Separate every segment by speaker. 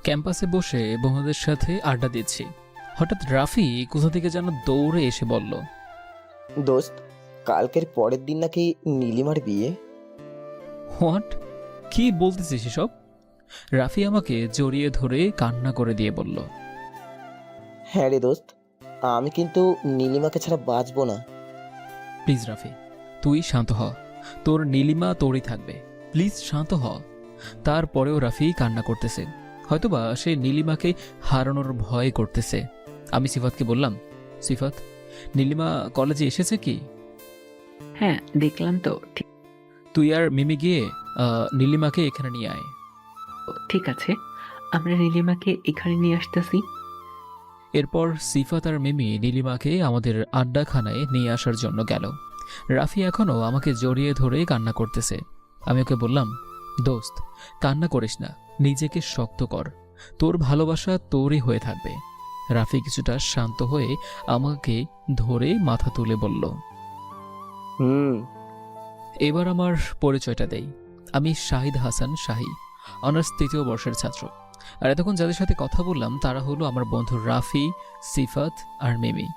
Speaker 1: ক্যাম্পাসে বসে বন্ধুদের সাথে আড্ডা দিচ্ছি। হঠাৎ রাফি কোথা থেকে যেন দৌড়ে এসে বলল,
Speaker 2: দোস্ত, কালকের পরের দিন নাকি নীলিমার বিয়ে।
Speaker 1: হোয়াট? কি বলতেছিস এসব? রাফি আমাকে জড়িয়ে ধরে কান্না করে দিয়ে বলল,
Speaker 2: হ্যাঁ রে দোস্ত, আমি কিন্তু নীলিমাকে ছাড়া বাঁচবো না।
Speaker 1: প্লিজ রাফি, তুই শান্ত হ। তোর নীলিমা তোরই থাকবে। প্লিজ শান্ত হ। তারপরেও রাফি কান্না করতেছে। হয়তোবা সে নীলিমাকে হারানোর ভয় করতেছে। আমি সিফাতকে বললাম, সিফাত, নীলিমা কলেজে এসেছে কি?
Speaker 3: হ্যাঁ, দেখলাম তো।
Speaker 1: তুই আর মিমি গিয়ে নীলিমাকে এখানে নিয়ে আয়।
Speaker 3: ঠিক আছে, আমরা নীলিমাকে এখানে নিয়ে আসতেছি।
Speaker 1: এরপর সিফাত আর মিমি নীলিমাকে আমাদের আড্ডাখানায় নিয়ে আসার জন্য গেল। রাফি এখনও আমাকে জড়িয়ে ধরে কান্না করতেছে। আমি ওকে বললাম, দোস্ত, কান্না করিস না, নিজেকে শক্ত কর। তোর ভালোবাসা তোরই হয়ে থাকবে। রাফি কিছুটা শান্ত হয়ে আমাকে ধরে মাথা তুলে বলল,
Speaker 2: হুম।
Speaker 1: এবার আমার পরিচয়টা দেই। আমি শাহিদ হাসান শাহী, অনার্স 3য় বর্ষের ছাত্র। আর এতক্ষণ যাদের সাথে কথা বললাম তারা হলো আমার বন্ধু রাফি, সিফাত আর মিমি।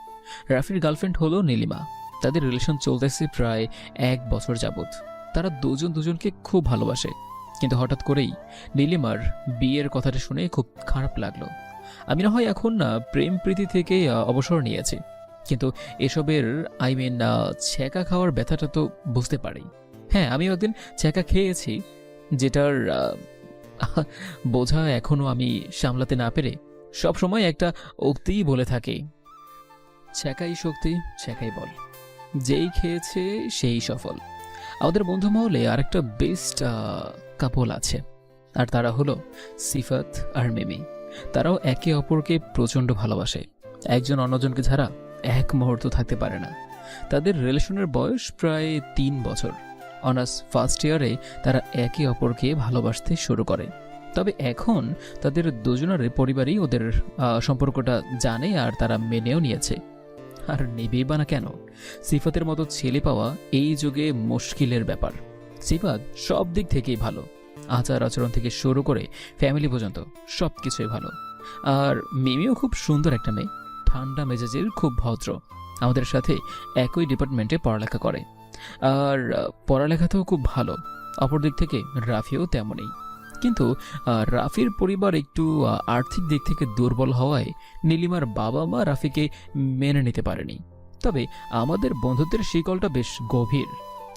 Speaker 1: রাফির গার্লফ্রেন্ড হলো নীলিমা। তাদের রিলেশন চলতেছে প্রায় 1 বছর যাবৎ। তারা দুজন দুজনকে খুব ভালোবাসে। কিন্তু হঠাৎ করেই নীলিমার বিয়ের কথাটা শুনে খুব খারাপ লাগলো। আমি না হয় এখন প্রেম প্রীতি থেকে অবসর নিয়েছি, কিন্তু এসবের ছ্যাঁকা খাওয়ার ব্যথাটা তো বুঝতে পারি। হ্যাঁ, আমিও একদিন ছ্যাঁকা খেয়েছি, যেটার বোঝা এখনো আমি সামলাতে না পেরে সবসময় একটা উক্তিই বলে থাকি, ছ্যাঁকাই শক্তি, ছ্যাঁকাই বল। যেই খেয়েছে সেই সফল। আমাদের বন্ধু মহলে আরেকটা বেস্ট কাপল আছে, আর তারা হলো সিফাত আর মিমি। তারাও একে অপরকে প্রচণ্ড ভালোবাসে। একজন অন্যজনকে ছাড়া এক মুহূর্ত থাকতে পারে না। তাদের রিলেশনের বয়স প্রায় 3 বছর। অনার্স ফার্স্ট ইয়ারে তারা একে অপরকে ভালোবাসতে শুরু করে। তবে এখন তাদের দুজনের পরিবারই ওদের সম্পর্কটা জানে, আর তারা মেনেও নিয়েছে। আর নেবেই বা না কেন? সিফাতের মতো ছেলে পাওয়া এই যুগে মুশকিলের ব্যাপার। সিফাত সব দিক থেকেই ভালো, আচার আচরণ থেকে শুরু করে ফ্যামিলি পর্যন্ত সব কিছুই ভালো। আর মিমিও খুব সুন্দর একটা মেয়ে, ঠান্ডা মেজাজের, খুব ভদ্র। আমাদের সাথে একই ডিপার্টমেন্টে পড়ালেখা করে, আর পড়ালেখাতেও খুব ভালো। অপর দিক থেকে রাফিও তেমনই। কিন্তু রাফির পরিবার একটু আর্থিক দিক থেকে দুর্বল হওয়ায় নীলিমার বাবা মা রাফিকে মেনে নিতে পারেনি। তবে আমাদের বন্ধুত্বের শিকলটা বেশ গভীর।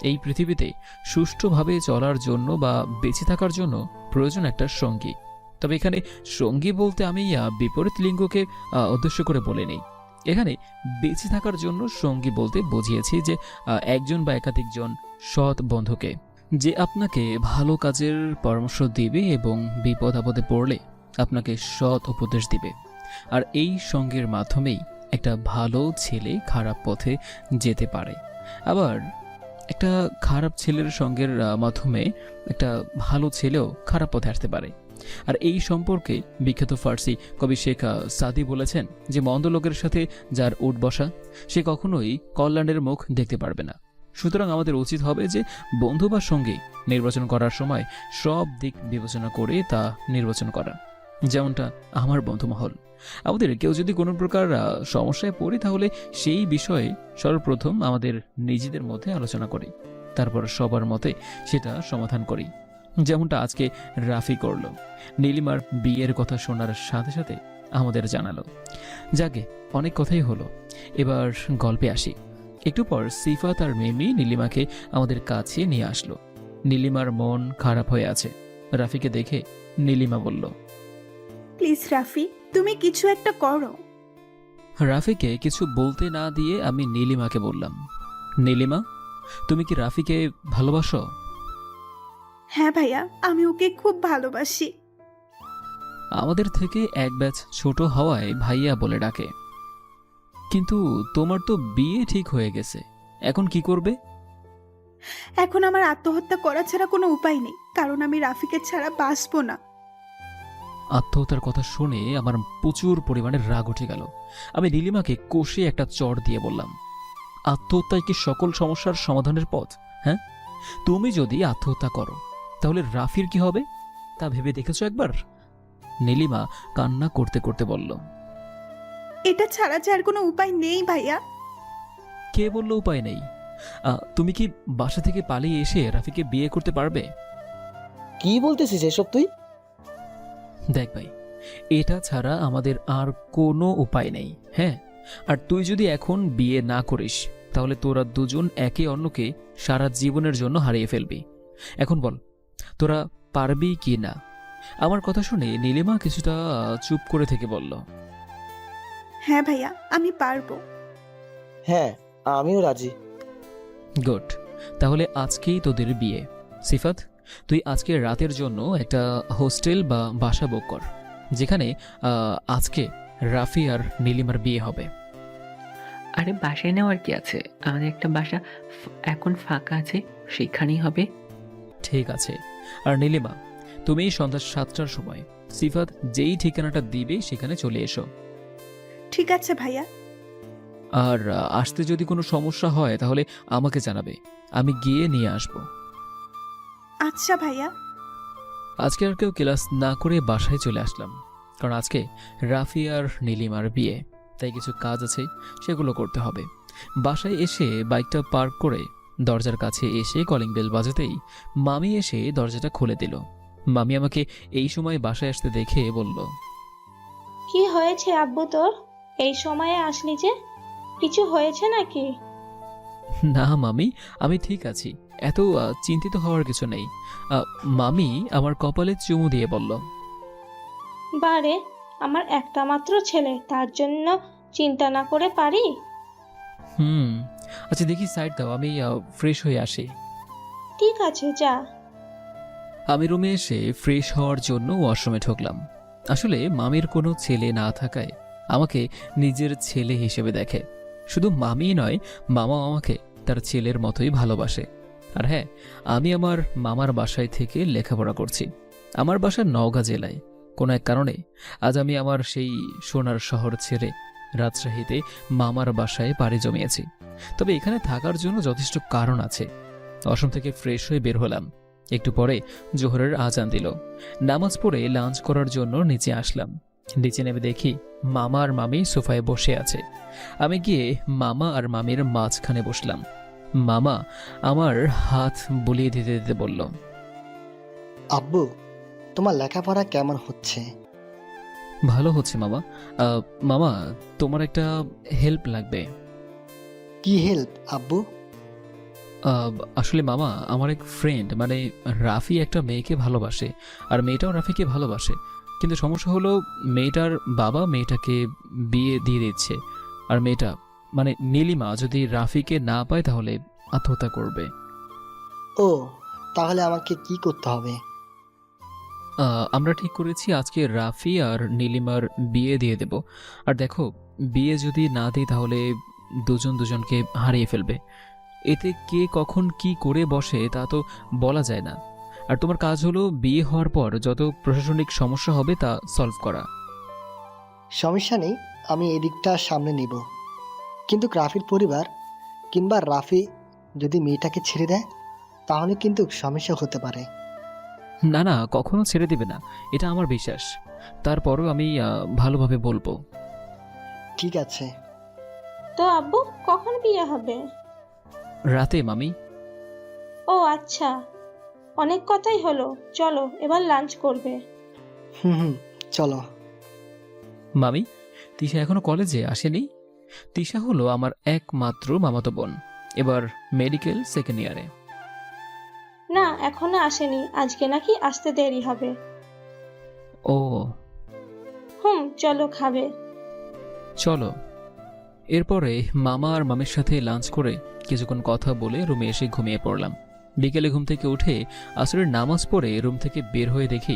Speaker 1: এই পৃথিবীতে সুষ্ঠুভাবে চলার জন্য বা বেঁচে থাকার জন্য প্রয়োজন একটা সঙ্গী। তবে এখানে সঙ্গী বলতে আমি বিপরীত লিঙ্গকে উদ্দেশ্য করে বলিনি। এখানে বেঁচে থাকার জন্য সঙ্গী বলতে বুঝিয়েছি যে একজন বা একাধিকজন সৎ বন্ধুকে, যে আপনাকে ভালো কাজের পরামর্শ দিবে এবং বিপদ আপদে পড়লে আপনাকে সৎ উপদেশ দিবে। আর এই সঙ্গের মাধ্যমেই একটা ভালো ছেলে খারাপ পথে যেতে পারে। আবার একটা খারাপ ছেলের সঙ্গের মাধ্যমে একটা ভালো ছেলেও খারাপ পথে আসতে পারে। আর এই সম্পর্কে বিখ্যাত ফার্সি কবি শেখ সাদি বলেছেন যে মন্দ লোকের সাথে যার উঠ বসা, সে কখনোই কল্যাণের মুখ দেখতে পারবে না। সুতরাং আমাদের উচিত হবে যে বন্ধু বা সঙ্গী নির্বাচন করার সময় সব দিক বিবেচনা করে তা নির্বাচন করা। যেমনটা আমার বন্ধুমহল। আমাদের কেউ যদি কোনো প্রকার সমস্যায় পড়ি, তাহলে সেই বিষয়ে সর্বপ্রথম আমাদের নিজেদের মধ্যে আলোচনা করি, তারপর সবার মতে সেটা সমাধান করি। যেমনটা আজকে রাফি করল। নীলিমার বিয়ের কথা শোনার সাথে সাথে আমাদের জানালো। যাকে অনেক কথাই হলো, এবার গল্পে আসি। একটু পর সিফাত আর মিমি নীলিমাকে আমাদের কাছে নিয়ে আসলো। নীলিমার মন খারাপ হয়ে আছে। রাফিকে দেখে নীলিমা বলল,
Speaker 4: প্লিজ রাফি, তুমি কিছু একটা করো।
Speaker 1: রাফিকে কিছু বলতে না দিয়ে আমি নীলিমাকে বললাম, নীলিমা, তুমি কি রাফিকে ভালোবাসো?
Speaker 4: হ্যাঁ ভাইয়া, আমি ওকে খুব ভালোবাসি।
Speaker 1: আমাদের থেকে এক ব্যাচ ছোট হওয়ায় ভাইয়া বলে ডাকে। কিন্তু তোমার তো বিয়ে ঠিক হয়ে গেছে, এখন কি করবে?
Speaker 4: এখন আমার আত্মহত্যা করা ছাড়া কোনো উপায় নেই, কারণ আমি রাফিকে ছাড়া বাঁচবো না।
Speaker 1: আত্মহত্যার কথা শুনে আমার প্রচুর পরিমাণে রাগ উঠে গেল। আমি নীলিমাকে কষে একটা চড় দিয়ে বললাম, আত্মহত্যায় কি সকল সমস্যার সমাধানের পথ? হ্যাঁ, তুমি যদি আত্মহত্যা করো তাহলে রাফির কি হবে তা ভেবে দেখেছো একবার? নীলিমা কান্না করতে করতে বলল,
Speaker 4: এটা ছাড়া যে আর কোনো উপায় নেই ভাইয়া।
Speaker 1: কে বলল উপায় নেই? তুমি কি বাসা থেকে পালিয়ে এসে রাফিকে বিয়ে করতে পারবে?
Speaker 2: কি বলতেছিস এসব তুই?
Speaker 1: দেখ ভাই, এটা ছাড়া আমাদের আর কোনো উপায় নেই। হ্যাঁ, আর তুই যদি এখন বিয়ে না করিস তাহলে তোরা দুজন একে অন্যকে সারা জীবনের জন্য হারিয়ে ফেলবি। এখন বল, তোরা পারবি কি না? আমার কথা শুনে নীলিমা কিছুটা চুপ করে থেকে বলল,
Speaker 4: হ্যাঁ ভাইয়া, আমি পারবো।
Speaker 2: হ্যাঁ, আমিও রাজি।
Speaker 1: গুড, তাহলে আজকেই তোদের বিয়ে। সিফাত, তুই আজকে রাতের জন্য একটা হোস্টেল বা বাসা বুক কর, যেখানে আজকে রাফি আর নীলিমার বিয়ে হবে।
Speaker 3: আরে বাসায় নেওয়ার কি আছে, আমাদের একটা বাসা এখন ফাঁকা আছে, সেখানেই হবে।
Speaker 1: ঠিক আছে। আর নীলিমা, তুমি সন্ধ্যা 7টার সময় সিফাত যেই ঠিকানাটা দিবে সেখানে চলে এসো।
Speaker 4: ঠিক আছে ভাইয়া।
Speaker 1: আর আসতে যদি কোনো সমস্যা হয় তাহলে আমাকে জানাবে, আমি গিয়ে নিয়ে আসব।
Speaker 4: আচ্ছা ভাইয়া।
Speaker 1: আজকে আর কেউ ক্লাস না করে বাসায় চলে আসলাম, কারণ আজকে রাফি আর নীলিমার বিয়ে, তাই কিছু কাজ আছে, সেগুলো করতে হবে। বাসায় এসে বাইকটা পার্ক করে দরজার কাছে এসে কলিং বেল বাজাতেই মামি এসে দরজাটা খুলে দিল। মামি আমাকে এই সময় বাসায় আসতে দেখে বলল,
Speaker 5: কি হয়েছে আব্বু তোর? এই সময়ে আসলি যে, কিছু হয়েছে নাকি?
Speaker 1: না মামি, আমি ঠিক আছি, এত চিন্তিত হওয়ার কিছু নেই। মামি আমার কপালে চুমু দিয়ে বলল,
Speaker 5: বারে, আমার একটা মাত্র ছেলে, তার জন্য চিন্তা না করে পারি?
Speaker 1: আচ্ছা দেখি সাইড দাও, আমি ফ্রেশ হয়ে আসি।
Speaker 5: ঠিক আছে, যা।
Speaker 1: আমি রুমে এসে ফ্রেশ হওয়ার জন্য ওয়াশরুমে ঢুকলাম। আসলে মামির কোনো ছেলে না থাকায় আমাকে নিজের ছেলে হিসেবে দেখে। শুধু মামিই নয়, মামাও আমাকে তার ছেলের মতোই ভালোবাসে। আর হ্যাঁ, আমি আমার মামার বাসায় থেকে লেখাপড়া করছি। আমার বাসা নওগাঁ জেলায়। কোনো এক কারণে আজ আমি আমার সেই সোনার শহর ছেড়ে রাজশাহীতে মামার বাসায় পাড়ি জমিয়েছি। তবে এখানে থাকার জন্য যথেষ্ট কারণ আছে। ওয়াশরুম থেকে ফ্রেশ হয়ে বের হলাম। একটু পরে জোহরের আজান দিল। নামাজ পড়ে লাঞ্চ করার জন্য নিচে আসলাম। নিচে নেমে দেখি মামা আর মামি সোফায় বসে আছে। আমি গিয়ে মামা আর মামির মাঝখানে বসলাম। মামা আমার হাত বুলিয়ে দিতে দিতে বলল,
Speaker 6: আব্বু, তোমার লেখাপড়া কেমন হচ্ছে?
Speaker 1: ভালো হচ্ছে মামা। মামা, তোমার একটা হেল্প লাগবে।
Speaker 6: কি হেল্প আব্বু?
Speaker 1: আসলে মামা, আমার এক ফ্রেন্ড মানে রাফি একটা মেয়েকে ভালোবাসে, আর মেয়েটাও রাফিকে ভালোবাসে। কিন্তু সমস্যা হলো মেয়েটার বাবা মেয়েটাকে বিয়ে দিয়ে দিচ্ছে, আর মেয়েটা মানে নীলিমা যদি রাফিকে না পায় তাহলে আত্মহত্যা করবে।
Speaker 6: ও, তাহলে আমাকে কি করতে হবে?
Speaker 1: আমরা ঠিক করেছি আজকে রাফি আর নীলিমার বিয়ে দিয়ে দেব। আর দেখো, বিয়ে যদি না দিই তাহলে দুজন দুজনকে হারিয়ে ফেলবে। এতে কে কখন কি করে বসে তা তো বলা যায় না। আর তোমার কাজ হলো বিয়ে হওয়ার পর যত প্রশাসনিক সমস্যা হবে তা সলভ করা।
Speaker 6: সমস্যা নেই, আমি এই দিকটা সামনে নিব। কিন্তু রাফির পরিবার কিংবা রাফি যদি মেয়েটাকে ছেড়ে দেয় তাহলে কিন্তু সমস্যা হতে পারে।
Speaker 1: না না, কখনো ছেড়ে দিবে না, এটা আমার বিশ্বাস। তারপরও আমি ভালোভাবে বলবো।
Speaker 6: ঠিক আছে।
Speaker 5: তো আব্বু, কখন বিয়ে হবে?
Speaker 1: রাতে মামি।
Speaker 5: ও আচ্ছা, অনেক কথাই হলো, চলো এবার লাঞ্চ করবে।
Speaker 6: হুম, চলো।
Speaker 1: মামি, তিশা এখনো কলেজে আসেনি? তিশা হলো আমার একমাত্র মামাতো বোন, এবার মেডিকেল সেকেন্ড ইয়ারে।
Speaker 5: না, এখনো আসেনি, আজকে নাকি আসতে দেরি হবে।
Speaker 1: ও
Speaker 5: চলো খাবে।
Speaker 1: চলো। এরপরে মামা আর মামির সাথে লাঞ্চ করে কিছুক্ষণ কথা বলে রুমে এসে ঘুমিয়ে পড়লাম। বিকেলে ঘুম থেকে উঠে আসরের নামাজ পড়ে রুম থেকে বের হয়ে দেখি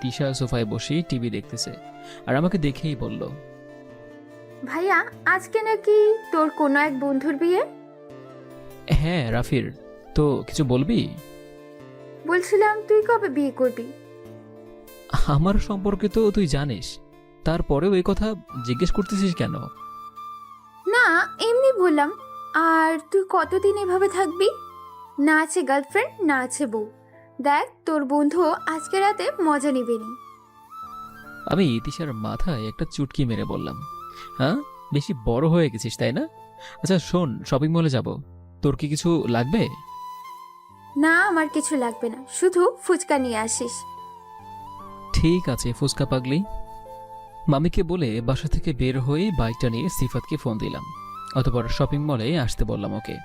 Speaker 1: তিশা সোফায় বসে টিভি দেখতেছে, আর আমাকে দেখেই বলল,
Speaker 7: ভাইয়া, আজকে নাকি তোর কোনো এক বন্ধুর বিয়ে?
Speaker 1: হ্যাঁ রাফির। তো কিছু বলবি?
Speaker 7: বলছিলাম তুই কবে বিয়ে করবি?
Speaker 1: আমার সম্পর্কে তো তুই জানিস, তারপরেও এই কথা জিজ্ঞেস করতেছিস কেন?
Speaker 7: না, এমনি বললাম। আর তুই কতদিন এভাবে থাকবি? না আছে গার্লফ্রেন্ড, না আছে বউ। দেখ, তোর বন্ধু আজকে রাতে মজা নিবেনি।
Speaker 1: আমি তিশার মাথায় একটা চুটকি মেরে বললাম, হ্যাঁ, বেশি বড় হয়ে গেছিস তাই না? আচ্ছা শোন, শপিং মলে যাব, তোর কি কিছু লাগবে?
Speaker 7: না, আমার কিছু লাগবে না, শুধু ফুচকা নিয়ে আসিস।
Speaker 1: ঠিক আছে ফুচকা পাগলি। মামিকে বলে বাসা থেকে বের হয়ে বাইকটা নিয়ে সিফাতকে ফোন দিলাম। অতঃপর শপিং মলে আসতে বললাম ওকে।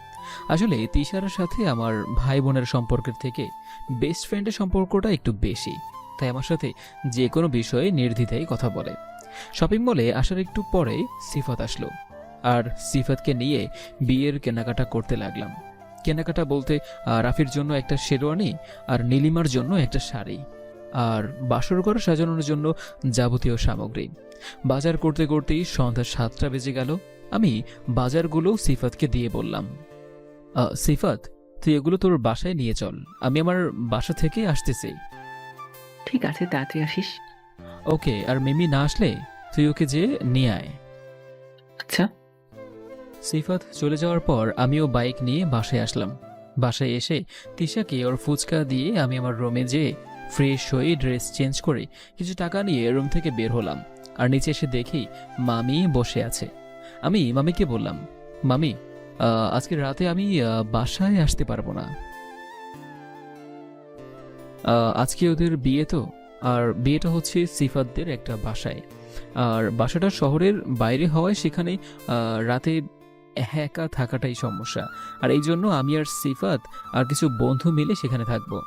Speaker 1: আসলে তিশার সাথে আমার ভাই বোনের সম্পর্কের থেকে বেস্ট ফ্রেন্ডের সম্পর্কটা একটু বেশি, তাই আমার সাথে যে কোনো বিষয়ে নির্দ্বিধায় কথা বলে। শপিং মলে আসার একটু পরে সিফাত আসলো, আর সিফাতকে নিয়ে বিয়ের কেনাকাটা করতে লাগলাম। কেনাকাটা বলতে রাফির জন্য একটা শেরওয়ানি আর নীলিমার জন্য একটা শাড়ি আর বাসর ঘর সাজানোর জন্য যাবতীয় সামগ্রী। বাজার করতে করতেই সন্ধ্যা 7টা বেজে গেল। আমি বাজারগুলো সিফাতকে দিয়ে বললাম, সিফাত, তুই এগুলো তোর বাসায় নিয়ে চল, আমি আমার বাসা থেকে আসতেছি।
Speaker 3: ঠিক আছে, তাড়াতাড়ি আসিস।
Speaker 1: ওকে, আর মিমি না আসলে তুই ওকে যে নিয়ে আয়।
Speaker 3: আচ্ছা।
Speaker 1: সিফাত চলে যাওয়ার পর আমিও বাইক নিয়ে বাসায় আসলাম। বাসায় এসে তিশাকে ওর ফুচকা দিয়ে আমি আমার রুমে যেয়ে ফ্রেশ হয়ে ড্রেস চেঞ্জ করে কিছু টাকা নিয়ে রুম থেকে বের হলাম। আর নিচে এসে দেখি মামি বসে আছে। আমি মামিকে বললাম, মামি, আজকে রাতে আমি বাসায় আসতে পারবো না। আজকে ওদের বিয়ে তো, আর বিয়েটা হচ্ছে সিফাতদের একটা বাসায়, আর বাসাটা শহরের বাইরে হওয়ায় সেখানে রাতে একা থাকাটাই সমস্যা। আর এই জন্য আমি আর সিফাত আর কিছু বন্ধু মিলে সেখানে থাকবো।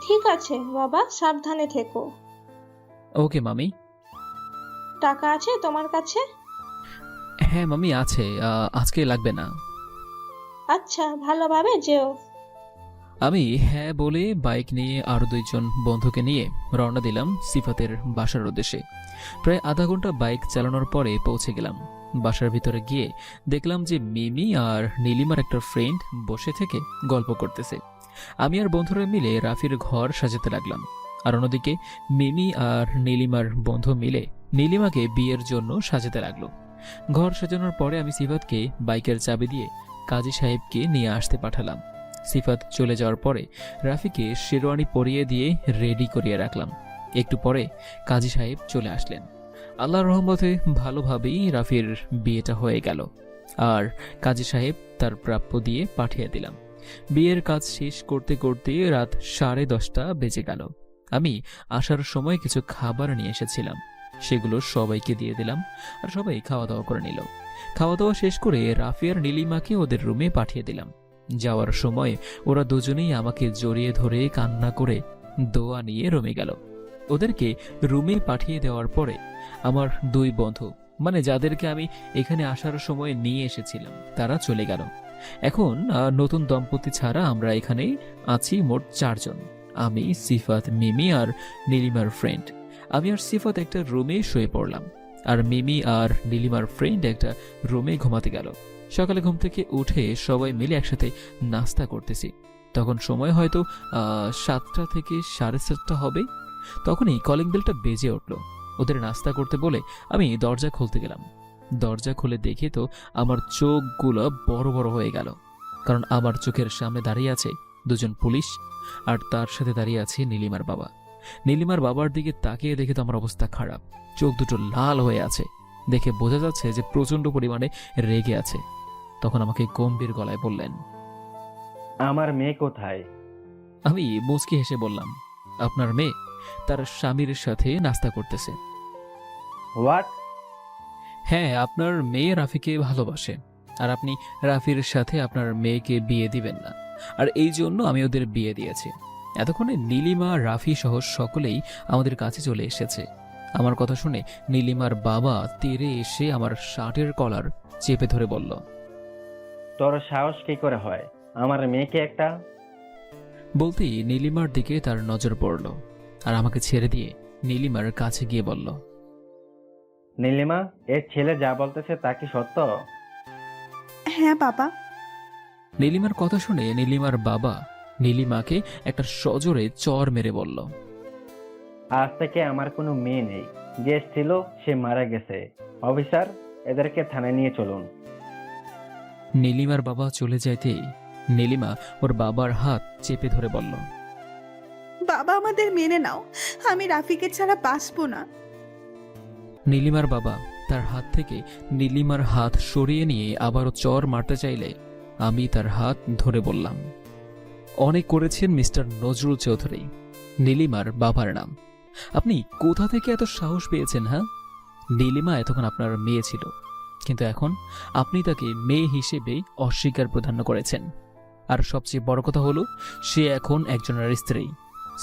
Speaker 5: ঠিক আছে বাবা, সাবধানে থেকো।
Speaker 1: ওকে মামি।
Speaker 5: টাকা আছে তোমার কাছে?
Speaker 1: হ্যাঁ মামি আছে, আজকে লাগবে না।
Speaker 5: আচ্ছা, ভালোভাবে যেও।
Speaker 1: আমি হ্যাঁ বলে বাইক নিয়ে আরো 2জন বন্ধুকে নিয়ে রওনা দিলাম সিফাতের বাসার উদ্দেশ্যে। প্রায় আধা ঘন্টা বাইক চালানোর পরে পৌঁছে গেলাম। বাসার ভিতরে গিয়ে দেখলাম যে মিমি আর নীলিমার একটা ফ্রেন্ড বসে থেকে গল্প করতেছে। আমি আর বন্ধুরা মিলে রাফির ঘর সাজাতে লাগলাম। আর অন্যদিকে মিমি আর নীলিমার বন্ধু মিলে নীলিমাকে বিয়ের জন্য সাজাতে লাগলো। ঘর সাজানোর পরে আমি সিফাতকে বাইকের চাবি দিয়ে কাজী সাহেবকে নিয়ে আসতে পাঠালাম। সিফাত চলে যাওয়ার পরে রাফিকে শেরওয়ানি পরিয়ে দিয়ে রেডি করিয়ে রাখলাম। একটু পরে কাজী সাহেব চলে আসলেন। আল্লাহর রহমতে ভালোভাবেই রাফির বিয়েটা হয়ে গেল, আর কাজী সাহেব তার প্রাপ্য দিয়ে পাঠিয়ে দিলাম। বিয়ের কাজ শেষ করতে করতে রাত 10:30 বেজে গেল। আমি আসার সময় কিছু খাবার নিয়ে এসেছিলাম, সেগুলো সবাইকে দিয়ে দিলাম, আর সবাই খাওয়া দাওয়া করে নিল। খাওয়া দাওয়া শেষ করে রাফি আর নীলিমাকে ওদের রুমে পাঠিয়ে দিলাম। যাওয়ার সময় ওরা দুজনেই আমাকে জড়িয়ে ধরে কান্না করে দোয়া নিয়ে রুমে গেল। ওদেরকে রুমে পাঠিয়ে দেওয়ার পরে আমার 2 বন্ধু, মানে যাদেরকে আমি এখানে আসার সময় নিয়ে এসেছিলাম, তারা চলে গেল। এখন নতুন দম্পতি ছাড়া আমরা এখানে আছি মোট 4 জন। আমি, সিফাত, মিমি আর নীলিমার ফ্রেন্ড। আমি আর সিফাত একটা রুমে শুয়ে পড়লাম, আর মিমি আর নীলিমার ফ্রেন্ড একটা রুমে ঘুমাতে গেল। সকালে ঘুম থেকে উঠে সবাই মিলে একসাথে নাস্তা করতেছি। তখন সময় হয়তো 7টা থেকে 7:30 হবে। তখনই কলিং বেলটা বেজে উঠল। ওদের নাস্তা করতে বলে আমি দরজা খুলতে গেলাম। দরজা খুলে দেখে তো আমার চোখগুলো বড় বড় হয়ে গেল, কারণ আমার চোখের সামনে দাঁড়িয়ে আছে 2জন পুলিশ, আর তার সাথে দাঁড়িয়ে আছে নীলিমার বাবা। নীলিমার বাবার দিকে তাকিয়ে দেখে তো আমার অবস্থা খারাপ, চোখ দুটো লাল হয়ে আছে, দেখে বোঝা যাচ্ছে যে প্রচন্ড পরিমাণে রেগে আছে। তখন আমাকে গম্ভীর গলায় বললেন,
Speaker 8: আমার মেয়ে কোথায়?
Speaker 1: আমি মুচকি হেসে বললাম, আপনার মেয়ে তার স্বামীর সাথে নাস্তা করতেছে।
Speaker 8: হোয়াট?
Speaker 1: হ্যাঁ, আপনার মেয়ে রাফিকে ভালোবাসে, আর আপনি রাফির সাথে আপনার মেয়েকে বিয়ে দিবেন না, আর এই জন্য আমি ওদের বিয়ে দিয়েছি। এতক্ষণে নীলিমা, রাফি সহ সকলেই আমাদের কাছে চলে এসেছে। আমার কথা শুনে নীলিমার বাবা তেড়ে এসে আমার শার্টের কলার চেপে ধরে বলল,
Speaker 8: তোর সাহস কি করে হয় আমার মেয়েকে একটা?
Speaker 1: বলতেই নীলিমার দিকে তার নজর পড়ল, আর আমাকে ছেড়ে দিয়ে নীলিমার কাছে গিয়ে বলল,
Speaker 8: নীলিমা, এর ছেলে যা বলতেছে তা কি সত্য?
Speaker 4: হ্যাঁ বাবা।
Speaker 1: নীলিমার কথা শুনে নীলিমার বাবা নীলিমাকে একটা সজোরে চর মেরে বলল,
Speaker 8: আজ থেকে আমার কোনো মেয়ে নেই, যে ছিল সে মারা গেছে। অফিসার, এদেরকে থানায় নিয়ে চলুন।
Speaker 1: নীলিমার বাবা চলে যাইতেই নীলিমা ওর বাবার হাত চেপে ধরে বলল,
Speaker 4: বাবা বাবা আমাদের মেনে নাও, আমি রাফিকে ছাড়া বাঁচবো না।
Speaker 1: নীলিমার বাবা তার হাত থেকে নীলিমার হাত সরিয়ে নিয়ে আবারও চর মারতে চাইলে আমি তার হাত ধরে বললাম, অনেক করেছেন মিস্টার নজরুল চৌধুরী, নীলিমার বাবার নাম। আপনি কোথা থেকে এত সাহস পেয়েছেন? হ্যাঁ, নীলিমা এতক্ষণ আপনার মেয়ে ছিল, কিন্তু এখন আপনি তাকে মেয়ে হিসেবে অস্বীকার প্রাধান্য করেছেন। আর সবচেয়ে বড় কথা হলো সে এখন একজনের স্ত্রী।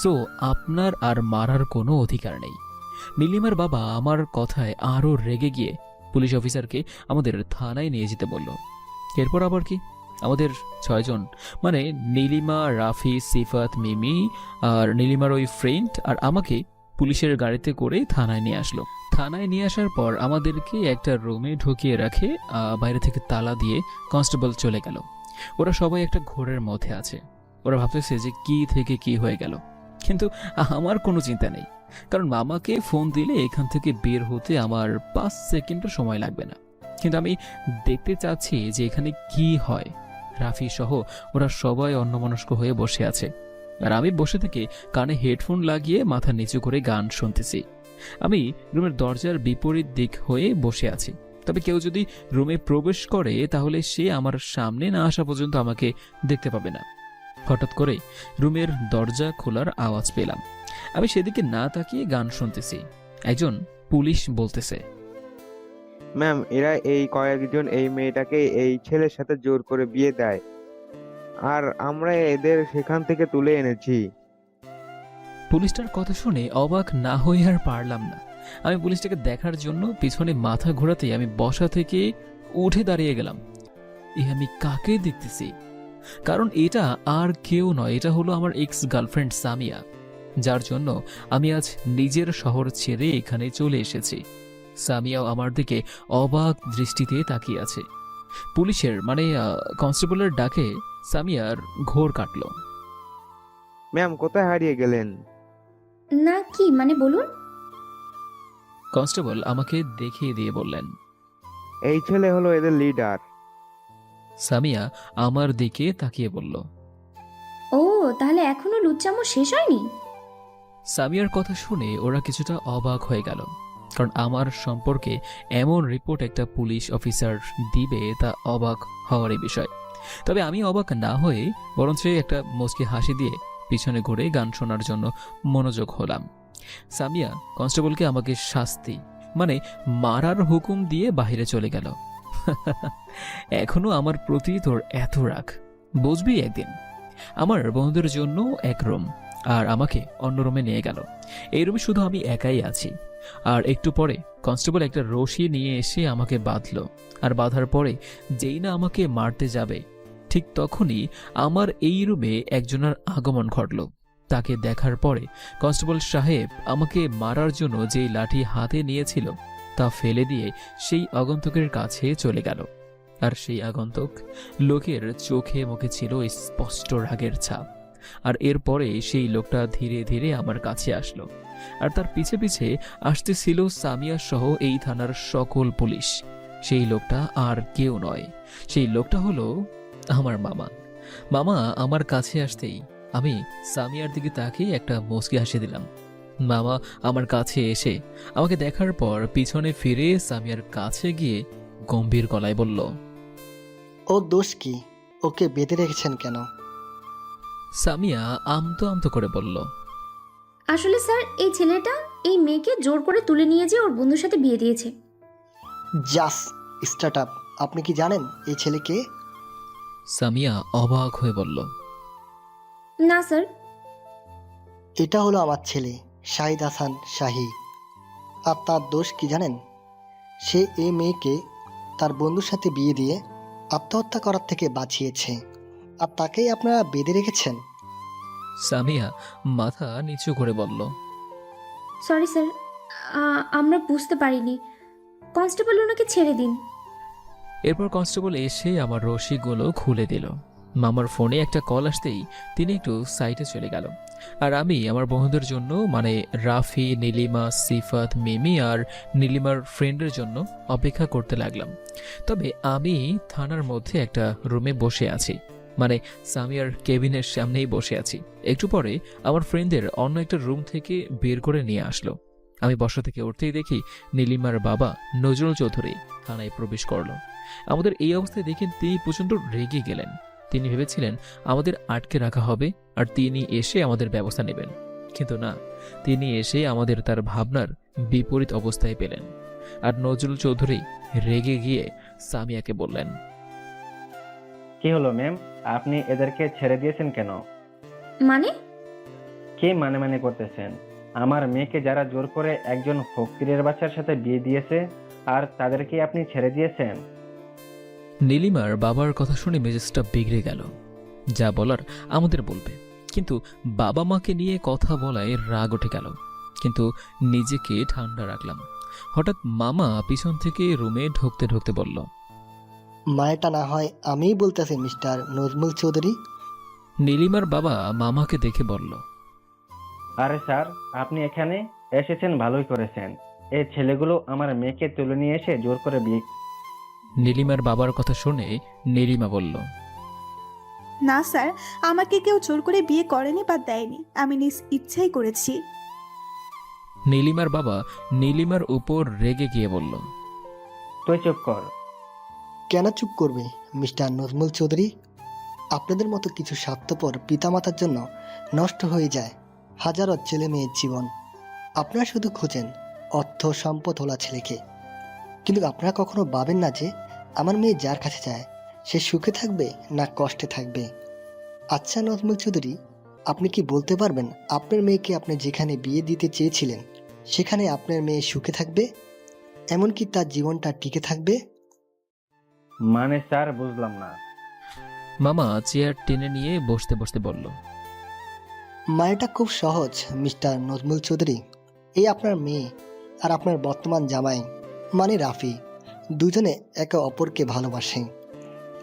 Speaker 1: সো আপনার আর মারার কোনো অধিকার নেই। নীলিমার বাবা আমার কথায় আরও রেগে গিয়ে পুলিশ অফিসারকে আমাদের থানায় নিয়ে যেতে বলল। এরপর আবার কি, আমাদের 6 জন মানে নীলিমা, রাফি, সিফাত, মিমি আর নীলিমার ওই ফ্রেন্ড আর আমাকে পুলিশের গাড়িতে করে থানায় নিয়ে আসলো। থানায় নিয়ে আসার পর আমাদেরকে একটা রুমে ঢুকিয়ে রাখে, বাইরে থেকে তালা দিয়ে কনস্টেবল চলে গেল। ওরা সবাই একটা ঘোরের মধ্যে আছে। ওরা ভাবতেছে যে কি থেকে কি হয়ে গেল, কিন্তু আমার কোনো চিন্তা নেই, কারণ মামাকে ফোন দিলে এখান থেকে বের হতে আমার 5 সেকেন্ডও সময় লাগবে না। কিন্তু আমি দেখতে চাচ্ছি যে এখানে কি হয়। রাফি সহ ওরা সবাই অন্যমনস্ক হয়ে বসে আছে, আর আমি বসে থেকে কানে হেডফোন লাগিয়ে মাথা নিচু করে গান শুনতেছি। আমি রুমের দরজার বিপরীত দিক হয়ে বসে আছি, তবে কেউ যদি রুমে প্রবেশ করে তাহলে সে আমার সামনে না আসা পর্যন্ত আমাকে দেখতে পাবে না। হঠাৎ করে রুমের দরজা খোলার আওয়াজ পেলাম। আমি সেদিকে না তাকিয়ে গান শুনতেছি। একজন পুলিশ বলতেছে,
Speaker 9: ম্যাম, এরা এই কয়েকজন এই মেয়েটাকে এই ছেলের সাথে জোর করে বিয়ে দেয়, আর আমরা এদের সেখান থেকে তুলে এনেছি।
Speaker 1: পুলিশটার কথা শুনে অবাক না হয়ে আর পারলাম না। আমি পুলিশটাকে দেখার জন্য পিছনে মাথা ঘোরাতেই আমি বসা থেকে উঠে দাঁড়িয়ে গেলাম। আমি কাকে দেখতেছি? কারণ এটা আর কেউ নয়, এটা হলো আমার এক্স গার্লফ্রেন্ড সামিয়া, যার জন্য আমি আজ নিজের শহর ছেড়ে এখানে চলে এসেছি। সামিয়াও আমার দিকে অবাক দৃষ্টিতে তাকিয়ে আছে। পুলিশের মানে কনস্টেবলের ডাকে সামিয়ার ঘোর কাটল।
Speaker 9: ম্যাম, কোথায় হারিয়ে গেলেন?
Speaker 7: না কি মানে বলুন?
Speaker 1: কনস্টেবল আমাকে দেখিয়ে দিয়ে বললেন,
Speaker 9: এই ছেলে হলো এদের লিডার।
Speaker 1: সামিয়া আমার দিকে তাকিয়ে বলল,
Speaker 7: ও তাহলে এখনো লুচ্চামো শেষ হয়নি?
Speaker 1: সামিয়ার কথা শুনে ওরা কিছুটা অবাক হয়ে গেল, কারণ আমার সম্পর্কে এমন রিপোর্ট একটা পুলিশ অফিসার দিবে তা অবাক হওয়ারই বিষয়। তবে আমি অবাক না হয়ে বরঞ্চ একটা মুচকি হাসি দিয়ে পিছনে ঘুরে গান শোনার জন্য মনোযোগ হলাম। সামিয়া কনস্টেবলকে আমাকে শাস্তি মানে মারার হুকুম দিয়ে বাইরে চলে গেল। এখনো আমার প্রতি তোর এত রাগ, বুঝবি একদিন। আমার বন্ধুদের জন্য এক রুম আর আমাকে অন্য রুমে নিয়ে গেল। এই রুমে শুধু আমি একাই আছি। আর একটু পরে কনস্টেবল একটা রশি নিয়ে এসে আমাকে বাঁধলো, আর বাঁধার পরে যেই না আমাকে মারতে যাবে ঠিক তখনই আমার এই রুমে একজনের আগমন ঘটল। তাকে দেখার পরে কনস্টেবল সাহেব আমাকে মারার জন্য যেই লাঠি হাতে নিয়েছিল তা ফেলে দিয়ে সেই আগন্তুকের কাছে চলে গেল। আর সেই আগন্তুক লোকের চোখে মুখে ছিল স্পষ্ট রাগের ছাপ। আর এরপরে সেই লোকটা ধীরে ধীরে আমার কাছে আসলো, আর তার পিছে পিছে আসতেছিল সামিয়া সহ এই থানার সকল পুলিশ। সেই লোকটা আর কেউ নয়, সেই লোকটা হলো আমার মামা। মামা আমার কাছে আসতেই আমি সামিয়ার দিকে তাকিয়ে একটা মুচকি হাসি দিলাম। মামা আমার কাছে এসে আমাকে দেখার পর পিছনে ফিরে সামিয়ার কাছে গিয়ে গম্ভীর গলায় বলল,
Speaker 6: ও দোষ কি? ওকে বেঁধে রেখেছেন কেন?
Speaker 1: সামিয়া আমতো আমতো করে বলল,
Speaker 7: আসলে স্যার এই ছেলেটা এই মেয়েকে জোর করে তুলে নিয়ে যেয়ে ওর বন্ধুর সাথে বিয়ে দিয়েছে।
Speaker 6: জাস স্টার্ট আপ। আপনি কি জানেন এই ছেলে কে?
Speaker 1: সামিয়া অবাক হয়ে বলল,
Speaker 7: না স্যার।
Speaker 6: এটা হলো আমার ছেলে শাহিদ হাসান শাহী। আর তার দোষ কি জানেন? সে এই মেয়েকে তার বন্ধুর সাথে বিয়ে দিয়ে আত্মহত্যা করার থেকে বাঁচিয়েছে, আর তাকেই আপনারা বেঁধে রেখেছেন।
Speaker 1: সামিয়া মাথা নিচু করে বলল,
Speaker 7: সরি স্যার, আমরা বুঝতে পারিনি। কনস্টেবল ওনাকে ছেড়ে দিন।
Speaker 1: এরপর কনস্টেবল এসে আমার রশিগুলো খুলে দিল। মামার ফোনে একটা কল আসতেই তিনি একটু সাইটে চলে গেল, আর আমি আমার বন্ধুদের জন্য মানে রাফি, নীলিমা, সিফাত, মিমি আর নীলিমার ফ্রেন্ডের জন্য অপেক্ষা করতে লাগলাম। তবে আমি থানার মধ্যে একটা রুমে বসে আছি, মানে সামিয়ার কেবিনের সামনেই বসে আছি। একটু পরে আমার ফ্রেন্ডদের অন্য একটা রুম থেকে বের করে নিয়ে আসলো। আমি বসা থেকে উঠতেই দেখি নীলিমার বাবা নজরুল চৌধুরী থানায় প্রবেশ করলো। আমাদের এই অবস্থায় দেখে তিনি প্রচণ্ড রেগে গেলেন। তিনি ভেবেছিলেন আমাদের আটকে রাখা হবে আর তিনি এসে আমাদের ব্যবস্থা নেবেন, কিন্তু না, তিনি এসে আমাদের তার ভাবনার বিপরীত অবস্থায় পেলেন। আর নজরুল চৌধুরী রেগে গিয়ে সামিয়াকে বললেন,
Speaker 8: কি হলো ম্যাম, আপনি এদেরকে ছেড়ে দিয়েছেন কেন?
Speaker 7: মানে?
Speaker 8: কি মানে মানে করতেছেন? আমার মেয়েকে যারা জোর করে একজন ফকিরের বাচ্চার সাথে বিয়ে দিয়েছে আর তাদেরকে আপনি ছেড়ে দিয়েছেন?
Speaker 1: নীলিমার বাবার কথা শুনে মেজাজটা বিগড়ে গেল। যা বলার আমাদের বলবে, কিন্তু বাবা মাকে নিয়ে কথা বলায় রাগ উঠে গেল, কিন্তু নিজেকে ঠান্ডা রাখলাম। হঠাৎ মামা পিছন থেকে রুমে ঢুকতে ঢুকতে বলল,
Speaker 6: মায়েটা না হয় আমিই বলতেছি মিস্টার নজমুল চৌধুরী।
Speaker 1: নীলিমার বাবা মামাকে দেখে বলল,
Speaker 8: আরে স্যার, আপনি এখানে এসেছেন ভালোই করেছেন। এই ছেলেগুলো আমার মেয়েকে তুলে নিয়ে এসে জোর করে বিয়ে।
Speaker 1: নীলিমার বাবার কথা শুনে নীলিমা বলল,
Speaker 4: না স্যার, আমাকে কেউ জোর করে বিয়ে করেনি বা দেয়নি, আমি নিজ ইচ্ছাই করেছি।
Speaker 1: নীলিমার বাবা নীলিমার উপর রেগে গিয়ে বলল,
Speaker 8: তুই চুপ কর।
Speaker 6: কেন চুপ করবে মিস্টার নজমুল চৌধুরী? আপনাদের মতো কিছু স্বার্থপর পিতামাতার জন্য নষ্ট হয়ে যায় হাজারো ছেলে মেয়ের জীবন। আপনারা শুধু খোঁজেন অর্থ সম্পদ হলা ছেলেকে, কিন্তু আপনারা কখনো ভাবেন না যে আমার মেয়ে যার কাছে যায় সে সুখে থাকবে না কষ্টে থাকবে। আচ্ছা নজমুল চৌধুরী, আপনি কি বলতে পারবেন আপনার মেয়েকে আপনি যেখানে বিয়ে দিতে চেয়েছিলেন সেখানে আপনার মেয়ে সুখে থাকবে, এমনকি তার জীবনটা টিকে থাকবে?
Speaker 8: মানে স্যার, বুঝলাম না।
Speaker 1: মামা চেয়ার টেনে নিয়ে বসতে বসতে বলল,
Speaker 6: মায়েটা খুব সহজ মিস্টার নজমুল চৌধুরী। এই আপনার মেয়ে আর আপনার বর্তমান জামাই মানে রাফি, দুজনে একে অপরকে ভালোবাসে।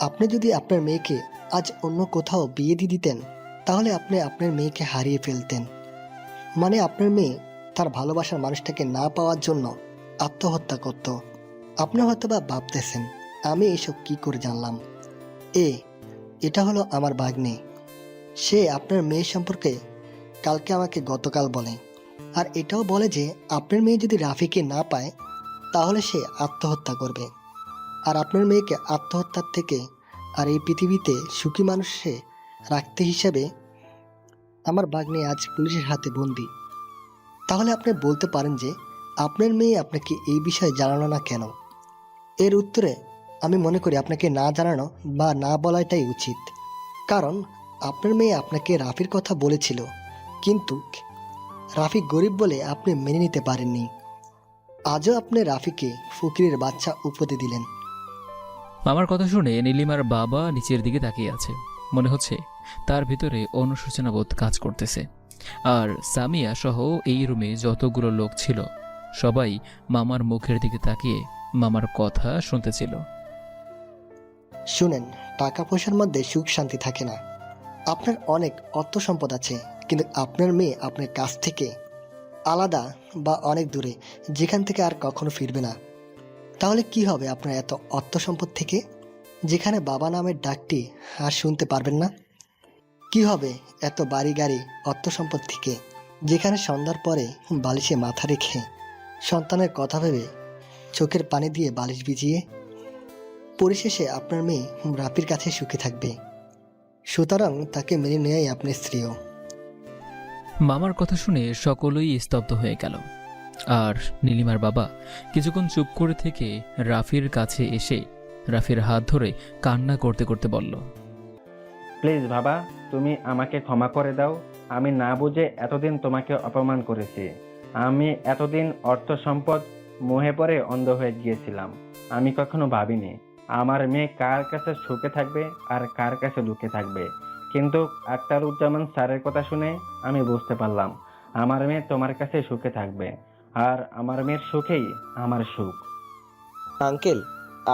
Speaker 6: আপনি যদি আপনার মেয়েকে আজ অন্য কোথাও বিয়ে দিয়ে দিতেন তাহলে আপনি আপনার মেয়েকে হারিয়ে ফেলতেন। মানে আপনার মেয়ে তার ভালোবাসার মানুষটাকে না পাওয়ার জন্য আত্মহত্যা করত। আপনি হয়তো বা ভাবতেছেন আমি এসব কি করে জানলাম। এটা হলো আমার ভাগ্নে। সে আপনার মেয়ে সম্পর্কে কালকে আমাকে গতকাল বলে, আর এটাও বলে যে আপনার মেয়ে যদি রাফিকে না পায় তাহলে সে আত্মহত্যা করবে। আর আপনার মেয়েকে আত্মহত্যার থেকে আর এই পৃথিবীতে সুখী মানুষে রাখতে হিসেবে আমার ভাগ্নে আজ পুলিশের হাতে বন্দি। তাহলে আপনি বলতে পারেন যে আপনার মেয়ে আপনাকে এই বিষয়ে জানালো না কেন? এর উত্তরে আমি মনে করি আপনাকে না জানানো বা না বলাটাই উচিত, কারণ আপনার মেয়ে আপনাকে রাফির কথা বলেছিল, কিন্তু রাফি গরিব বলে আপনি মেনে নিতে পারেননি। আজও আপনি রাফিকে ফকিরের বাচ্চা উপদে দিলেন।
Speaker 1: মামার কথা শুনে নীলিমার বাবা নিচের দিকে তাকিয়ে আছে। মনে হচ্ছে তার ভিতরে অনুশোচনা বোধ কাজ করতেছে। আর সামিয়া সহ এই রুমে যতগুলো লোক ছিল সবাই মামার মুখের দিকে তাকিয়ে মামার কথা শুনতেছিল।
Speaker 6: শুনেন, টাকা পয়সার মধ্যে সুখ শান্তি থাকে না। আপনার অনেক অর্থ সম্পদ আছে, কিন্তু আপনার মেয়ে আপনার কাছ থেকে আলাদা বা অনেক দূরে, যেখান থেকে আর কখনো ফিরবে না। তাহলে কি হবে আপনার এত অর্থ সম্পদ থেকে, যেখানে বাবা নামের ডাকটি আর শুনতে পারবেন না? কি হবে এত বাড়ি গাড়ি অর্থ সম্পদ থেকে, যেখানে সন্ধ্যার পরে বালিশে মাথা রেখে সন্তানের কথা ভেবে চোখের পানি দিয়ে বালিশ ভিজিয়ে পরিশেষে আপনার মেয়ে রাফির কাছে সুখে থাকবে। সুতরাং তাকে মেনে নেয়াই আপনার স্ত্রীও।
Speaker 1: মামার কথা শুনে সকলেই স্তব্ধ হয়ে গেল। আর নীলিমার বাবা কিছুক্ষণ চুপ করে থেকে রাফির কাছে এসে রাফির হাত ধরে কান্না করতে করতে বলল,
Speaker 8: প্লিজ বাবা, তুমি আমাকে ক্ষমা করে দাও। আমি না বুঝে এতদিন তোমাকে অপমান করেছি। আমি এতদিন অর্থ সম্পদ মোহে পড়ে অন্ধ হয়ে গিয়েছিলাম। আমি কখনো ভাবিনি আমার মেয়ে কার কাছে সুখে থাকবে আর কার কাছে দুঃখে থাকবে। কিন্তু আখতারুজ্জামান স্যারের কথা শুনে আমি বুঝতে পারলাম আমার মেয়ে তোমার কাছে সুখে থাকবে, আর আমার মেয়ের সুখেই আমার সুখ।
Speaker 2: আঙ্কেল,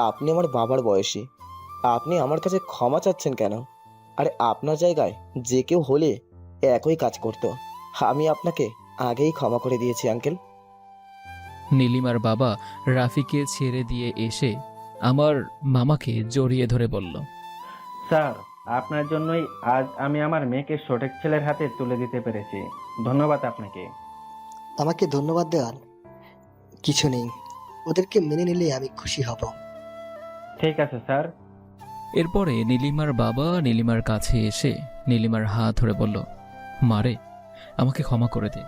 Speaker 2: আপনি আমার বাবার বয়সী, আপনি আমার কাছে ক্ষমা চাচ্ছেন কেন? আরে আপনার জায়গায় যে কেউ হলে একই কাজ করতো। আমি আপনাকে আগেই ক্ষমা করে দিয়েছি আঙ্কেল।
Speaker 1: নীলিমার বাবা রাফিকে ছেড়ে দিয়ে এসে আমার মামাকে জড়িয়ে ধরে বলল,
Speaker 8: স্যার, আপনার জন্যই আজ আমি আমার মেয়েকে সঠিক ছেলের হাতে তুলে দিতে পেরেছি। ধন্যবাদ আপনাকে।
Speaker 6: আমাকে ধন্যবাদ দেওয়ার কিছু নেই, ওদেরকে মেনে নিলে আমি খুশি হব।
Speaker 8: ঠিক আছে স্যার।
Speaker 1: এরপরে নীলিমার বাবা নীলিমার কাছে এসে নীলিমার হাত ধরে বলল, মারে, আমাকে ক্ষমা করে দে,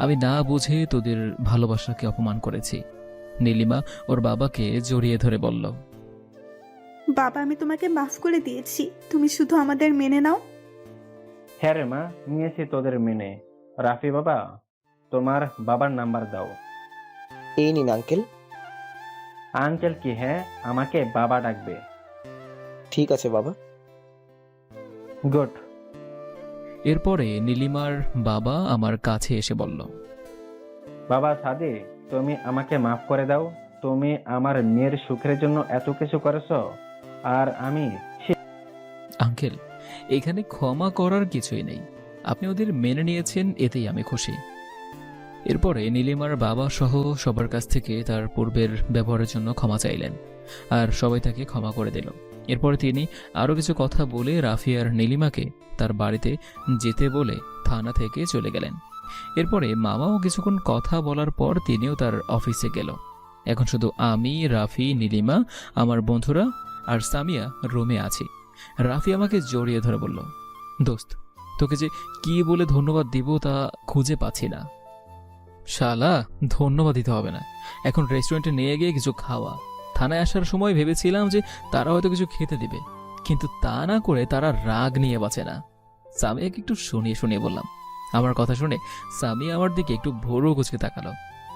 Speaker 1: আমি না বুঝে তোদের ভালোবাসাকে অপমান করেছি। নীলিমা ওর বাবাকে জড়িয়ে ধরে বলল,
Speaker 4: বাবা, আমি তোমাকে মাফ করে দিয়েছি, তুমি শুধু আমাদের মেনে নাও।
Speaker 8: হ্যাঁ রে মা, নিয়েছি তোদের মেনে। রাফি বাবা, তোমার বাবার নাম্বার দাও।
Speaker 2: এই নিন আঙ্কেল।
Speaker 8: আঙ্কেল কি? হ্যাঁ, আমাকে বাবা ডাকবে।
Speaker 2: ঠিক আছে বাবা।
Speaker 8: গুড।
Speaker 1: এরপরে নীলিমার বাবা আমার কাছে এসে বলল,
Speaker 8: বাবা সাদি, তুমি আমাকে মাফ করে দাও। তুমি আমার মেয়ের সুখের জন্য এত কিছু করেছো, আর আমি
Speaker 1: আঙ্কেল, এখানে ক্ষমা করার কিছুই নেই, আপনি ওদের মেনে নিয়েছেন, এতেই আমি খুশি। এরপরে নীলিমার বাবা সহ সবার কাছ থেকে তার পূর্বের ব্যবহারের জন্য ক্ষমা চাইলেন, আর সবাই তাকে ক্ষমা করে দিল। এরপরে তিনি আরও কিছু কথা বলে রাফি আর নীলিমাকে তার বাড়িতে যেতে বলে থানা থেকে চলে গেলেন। এরপরে মামাও কিছুক্ষণ কথা বলার পর তিনিও তার অফিসে গেল। এখন শুধু আমি, রাফি, নীলিমা, আমার বন্ধুরা আর সামিয়া রুমে আছি। রাফি আমাকে জড়িয়ে ধরে বলল, দোস্ত, তোকে যে কি বলে ধন্যবাদ দিব তা খুঁজে পাচ্ছি না। শালা, ধন্যবাদ দিতে হবে না, এখন রেস্টুরেন্টে নিয়ে গিয়ে কিছু খাওয়া। থানায় আসার সময় ভেবেছিলাম যে তারা হয়তো কিছু খেতে দিবে, কিন্তু তা না করে তারা রাগ নিয়ে বাঁচে না। সামিয়াকে একটু শুনিয়ে শুনিয়ে বললাম। আমার কথা শুনে সামিয়া আমার দিকে একটু ভোরও কুচকে তাকালো।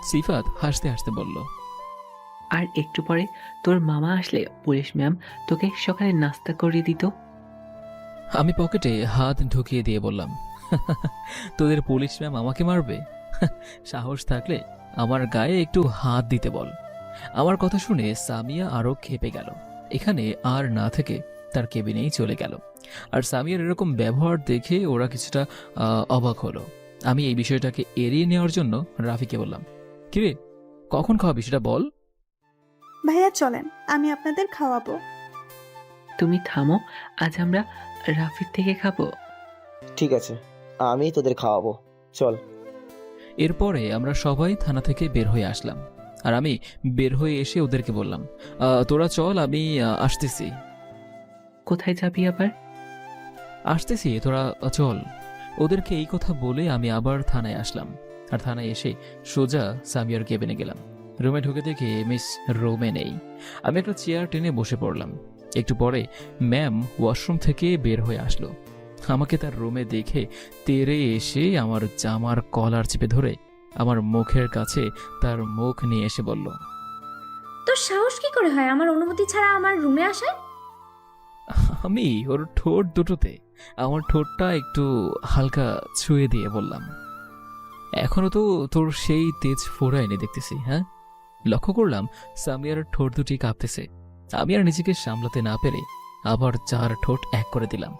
Speaker 1: সিফাত হাসতে হাসতে বলল,
Speaker 3: আর একটু পরে তোর মামা আসলে পুলিশ ম্যাম তোকে সকালে নাস্তা করিয়ে দিত।
Speaker 1: আমি পকেটে হাত ঢুকিয়ে দিয়ে বললাম, তোদের পুলিশ ম্যাম আমাকে মারবে? সাহস থাকলে আমার গায়ে একটু হাত দিতে বল। আমার কথা শুনে সামিয়া আরো ক্ষেপে গেল। এখানে আর না থেকে তার কেবিনেই চলে গেল। আর সামিয়ার এরকম ব্যবহার দেখে ওরা কিছুটা অবাক হলো। আমি এই বিষয়টাকে এড়িয়ে নেওয়ার জন্য রাফিকে বললাম, কিরে, কখন খাওয়াবি সেটা বল।
Speaker 4: ভাইয়া চলেন, আমি আপনাদের খাওয়াবো।
Speaker 3: তুমি থামো, আজ আমরা রাফির থেকে খাবো।
Speaker 2: ঠিক আছে, আমি তোদের খাওয়াবো, চল।
Speaker 1: এরপরে আমরা সবাই থানা থেকে বের হয়ে আসলাম, আর আমি বের হয়ে এসে ওদেরকে বললাম, তোরা চল, আমি আসতেছি।
Speaker 3: কোথায় যাবি আবার?
Speaker 1: আসতেছি, তোরা চল। ওদেরকে এই কথা বলে আমি আবার থানায় আসলাম, আর থানায় এসে সোজা সামিয়ার কেবিনে গেলাম। রুমে ঢুকে দেখে মিস রুমে নেই। আমি একটা চেয়ার টেনে বসে পড়লাম। একটু পরে ম্যাম ওয়াশরুম থেকে বের হয়ে আসলো। আমাকে তার রুমে দেখে তেড়ে এসে আমার জামার কলার চেপে ধরে আমার মুখের কাছে তার মুখ নিয়ে এসে বলল,
Speaker 7: তোর সাহস কি করে হয় আমার অনুমতি ছাড়া আমার রুমে আসার?
Speaker 1: আমি ওর ঠোঁট দুটোতে আমার ঠোঁটটা একটু হালকা ছুঁয়ে দিয়ে বললাম, এখনো তো তোর সেই তেজ ফোড়ায়নি দেখতেছি। হ্যাঁ, লক্ষ্য করলাম সামিয়ার ঠোঁট দুটি কাঁপতেছে। আমি আর নিজেকে সামলাতে না পেরে আবার 4 ঠোঁট এক করে দিলাম।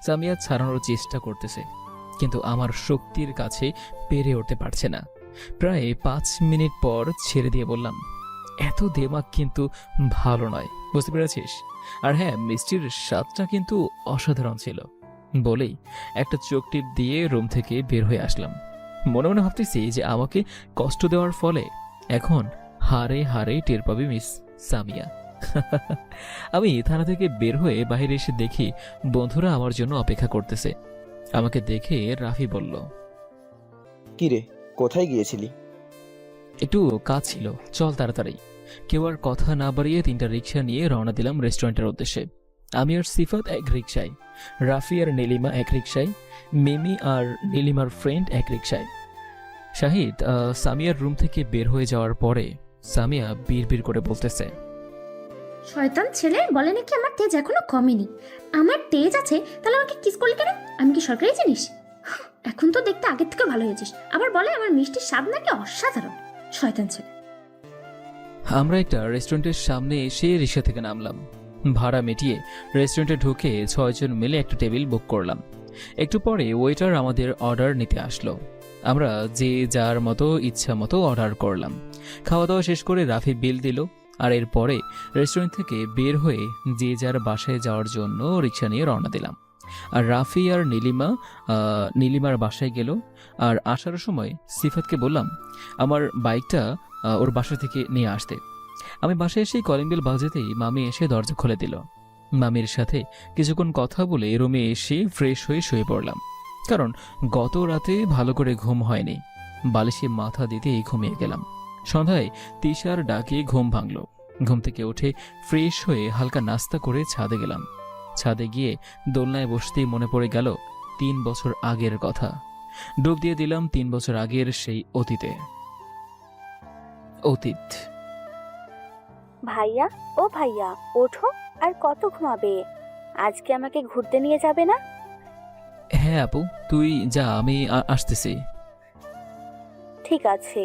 Speaker 1: সামিয়া ছাড়ানোর চেষ্টা করতেছে, কিন্তু আমার শক্তির কাছে পেরে উঠতে পারছে না। প্রায় 5 মিনিট পর ছেড়ে দিয়ে বললাম, এত দেমাগ কিন্তু ভালো নয়, বুঝতে পেরেছিস? আর হ্যাঁ, মিষ্টির স্বাদটা কিন্তু অসাধারণ ছিল। বলেই একটা চোখ টিপ দিয়ে রুম থেকে বের হয়ে আসলাম। মনে মনে ভাবতেছি যে আমাকে কষ্ট দেওয়ার ফলে এখন হারে হারে টের পাবে মিস সামিয়া। আমি থানা থেকে বের হয়ে বাইরে এসে দেখি বন্ধুরা আমার জন্য অপেক্ষা করতেছে। আমাকে দেখে রাফি বলল,
Speaker 2: কিরে, কোথায় গিয়েছিলি?
Speaker 1: একটু কাজ ছিল, চল তাড়াতাড়ি। কেউ আর কথা না বাড়িয়ে 3টা রিক্সা নিয়ে রওনা দিলাম রেস্টুরেন্টের উদ্দেশ্যে। আমি আর সিফাত এক রিক্সায়, রাফি আর নীলিমা এক রিক্সায়, মিমি আর নীলিমার ফ্রেন্ড এক রিক্সায়। শাহিদ সামিয়ার রুম থেকে বের হয়ে যাওয়ার পরে সামিয়া বিড়বিড় করে বলতেছে,
Speaker 7: শয়তান ছেলে বলে নাকি আমার তেজ এখনো কমেনি। আমার তেজ আছে, তাহলে আমাকে কিস করলি কেন? আমি কি সরকারি জিনিস? এখন তো দেখতে আগের থেকে ভালো হয়েছিস, আবার বলে আমার মিষ্টির স্বাদ নাকি অসাধারণ। শয়তান ছেলে।
Speaker 1: আমরা একটা রেস্টুরেন্টের সামনে এসে রিক্সা থেকে নামলাম। ভাড়া মিটিয়ে রেস্টুরেন্টে ঢুকে 6 জন মিলে একটা টেবিল বুক করলাম। একটু পরে ওয়েটার আমাদের অর্ডার নিতে আসলো। আমরা যে যার মতো ইচ্ছা মতো অর্ডার করলাম। খাওয়া দাওয়া শেষ করে রাফি বিল দিল। আর এরপরে রেস্টুরেন্ট থেকে বের হয়ে যে যার বাসায় যাওয়ার জন্য রিক্সা নিয়ে রওনা দিলাম। আর রাফি আর নীলিমার বাসায় গেল। আর আসার সময় সিফাতকে বললাম আমার বাইকটা ওর বাসা থেকে নিয়ে আসতে। আমি বাসায় এসেই কলিং বেল বাজাতেই মামি এসে দরজা খুলে দিল। মামির সাথে কিছুক্ষণ কথা বলে রুমে এসে ফ্রেশ হয়ে শুয়ে পড়লাম, কারণ গত রাতে ভালো করে ঘুম হয়নি। বালিশে মাথা দিতেই ঘুমিয়ে গেলাম। সন্ধ্যায় তিশার ডাকে ঘুম ভাঙল। ঘুম থেকে উঠে ফ্রেশ হয়ে হালকা নাস্তা করে ছাদে গেলাম। ছাদে গিয়ে দোলনায় বসতেই মনে পড়ে গেল 3 বছর আগের কথা। ডুব দিয়ে দিলাম 3 বছর আগের সেই অতীত।
Speaker 10: ভাইয়া, ও ভাইয়া, ওঠো। আর কত ঘুমাবে? আজকে আমাকে ঘুরতে নিয়ে যাবে না?
Speaker 1: হ্যাঁ আপু, তুই যা, আমি আসতেছি।
Speaker 10: ঠিক আছে।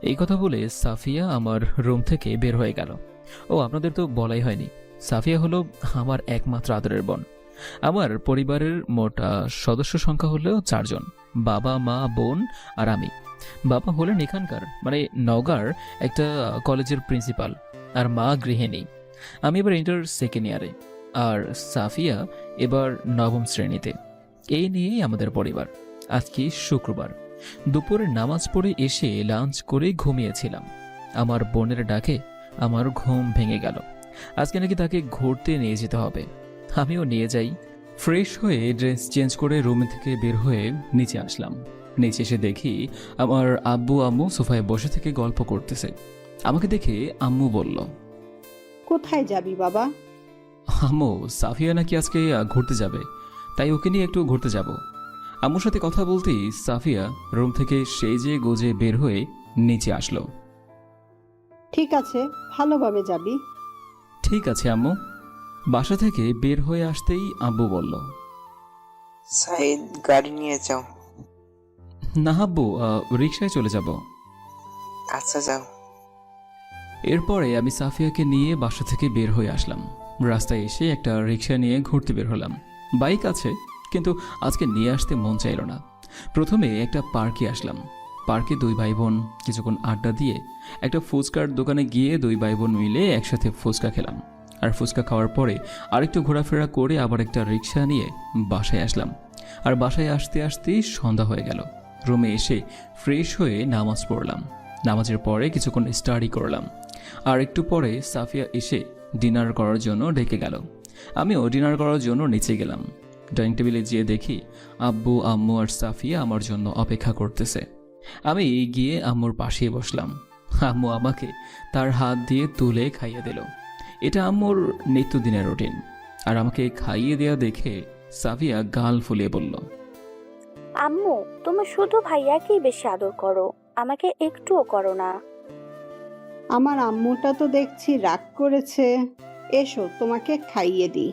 Speaker 1: এই কথা বলে সাফিয়া আমার রুম থেকে বের হয়ে গেল। ও আপনাদের তো বলাই হয়নি, সাফিয়া হলো আমার একমাত্র আদরের বোন। আমার পরিবারের মোট সদস্য সংখ্যা হলো 4 জন, বাবা মা বোন আর আমি। বাবা হলেন এখানকার মানে নওগাঁর একটা কলেজের প্রিন্সিপাল, আর মা গৃহিণী। আমি এবার ইন্টার সেকেন্ড ইয়ারে, আর সাফিয়া এবার 9ম শ্রেণীতে। এই নিয়েই আমাদের পরিবার। আজকে শুক্রবার দুপুরে নামাজ পড়ে এসে লাঞ্চ করে ঘুমিয়েছিলাম। আমার বোনের ডাকে আমার ঘুম ভেঙে গেল। আজকে নাকি তাকে ঘুরতে নিয়ে যেতে হবে। আমিও নিয়ে যাই। ফ্রেশ হয়ে ড্রেস চেঞ্জ করে রুম থেকে বের হয়ে নিচে আসলাম। নিচে এসে দেখি আমার আব্বু আম্মু সোফায় বসে থেকে গল্প করতেছে। আমাকে দেখে আম্মু বলল,
Speaker 11: কোথায় যাবি বাবা?
Speaker 1: আম্মু, সাফিয়া নাকি আজকে ঘুরতে যাবে, তাই ওকে নিয়ে একটু ঘুরতে যাব। আম্মুর সাথে কথা বলতেই সাফিয়া রুম থেকে সেজে গোজে বের হয়ে নিচে আসলো।
Speaker 11: ঠিক আছে, ভালোভাবে যাবি।
Speaker 1: ঠিক আছে আম্মু। বাসা থেকে বের হয়ে আসতেই আব্বু বলল,
Speaker 12: সাইদ, গাড়ি নিয়ে যাও।
Speaker 1: না আব্বু, রিকশায় চলে যাব।
Speaker 12: আচ্ছা, যাও।
Speaker 1: এরপরে আমি সাফিয়াকে নিয়ে বাসা থেকে বের হয়ে আসলাম। রাস্তায় এসে একটা রিকশা নিয়ে ঘুরতে বের হলাম। বাইক আছে, কিন্তু আজকে নিয়ে আসতে মন চাইল না। প্রথমে একটা পার্কে আসলাম। পার্কে 2 ভাই বোন কিছুক্ষণ আড্ডা দিয়ে একটা ফুচকার দোকানে গিয়ে 2 ভাই বোন মিলে একসাথে ফুচকা খেলাম। আর ফুচকা খাওয়ার পরে আরেকটু ঘোরাফেরা করে আবার একটা রিকশা নিয়ে বাসায় আসলাম। আর বাসায় আসতে আসতেই সন্ধ্যা হয়ে গেল। রুমে এসে ফ্রেশ হয়ে নামাজ পড়লাম। নামাজের পরে কিছুক্ষণ স্টাডি করলাম। আর একটু পরে সাফিয়া এসে ডিনার করার জন্য ডেকে গেল। আমিও ডিনার করার জন্য নিচে গেলাম। ডাইনিং টেবিলে যেয়ে দেখি আব্বু আম্মু আর সাফিয়া আমার জন্য অপেক্ষা করতেছে। আমি গিয়ে আম্মুর পাশেই বসলাম। আম্মু আমাকে তার হাত দিয়ে তুলে খাইয়ে দিল। এটা আম্মুর নিত্যদিনের রুটিন। আর আমাকে খাইয়ে দেয়া দেখে সাফিয়া গাল ফুলিয়ে বলল,
Speaker 10: আম্মু, তুমি শুধু ভাইয়াকেই বেশি আদর করো, আমাকে একটুও করো না।
Speaker 11: আমার আম্মুটা তো দেখছি রাগ করেছে। এসো, তোমাকে খাইয়ে দিই।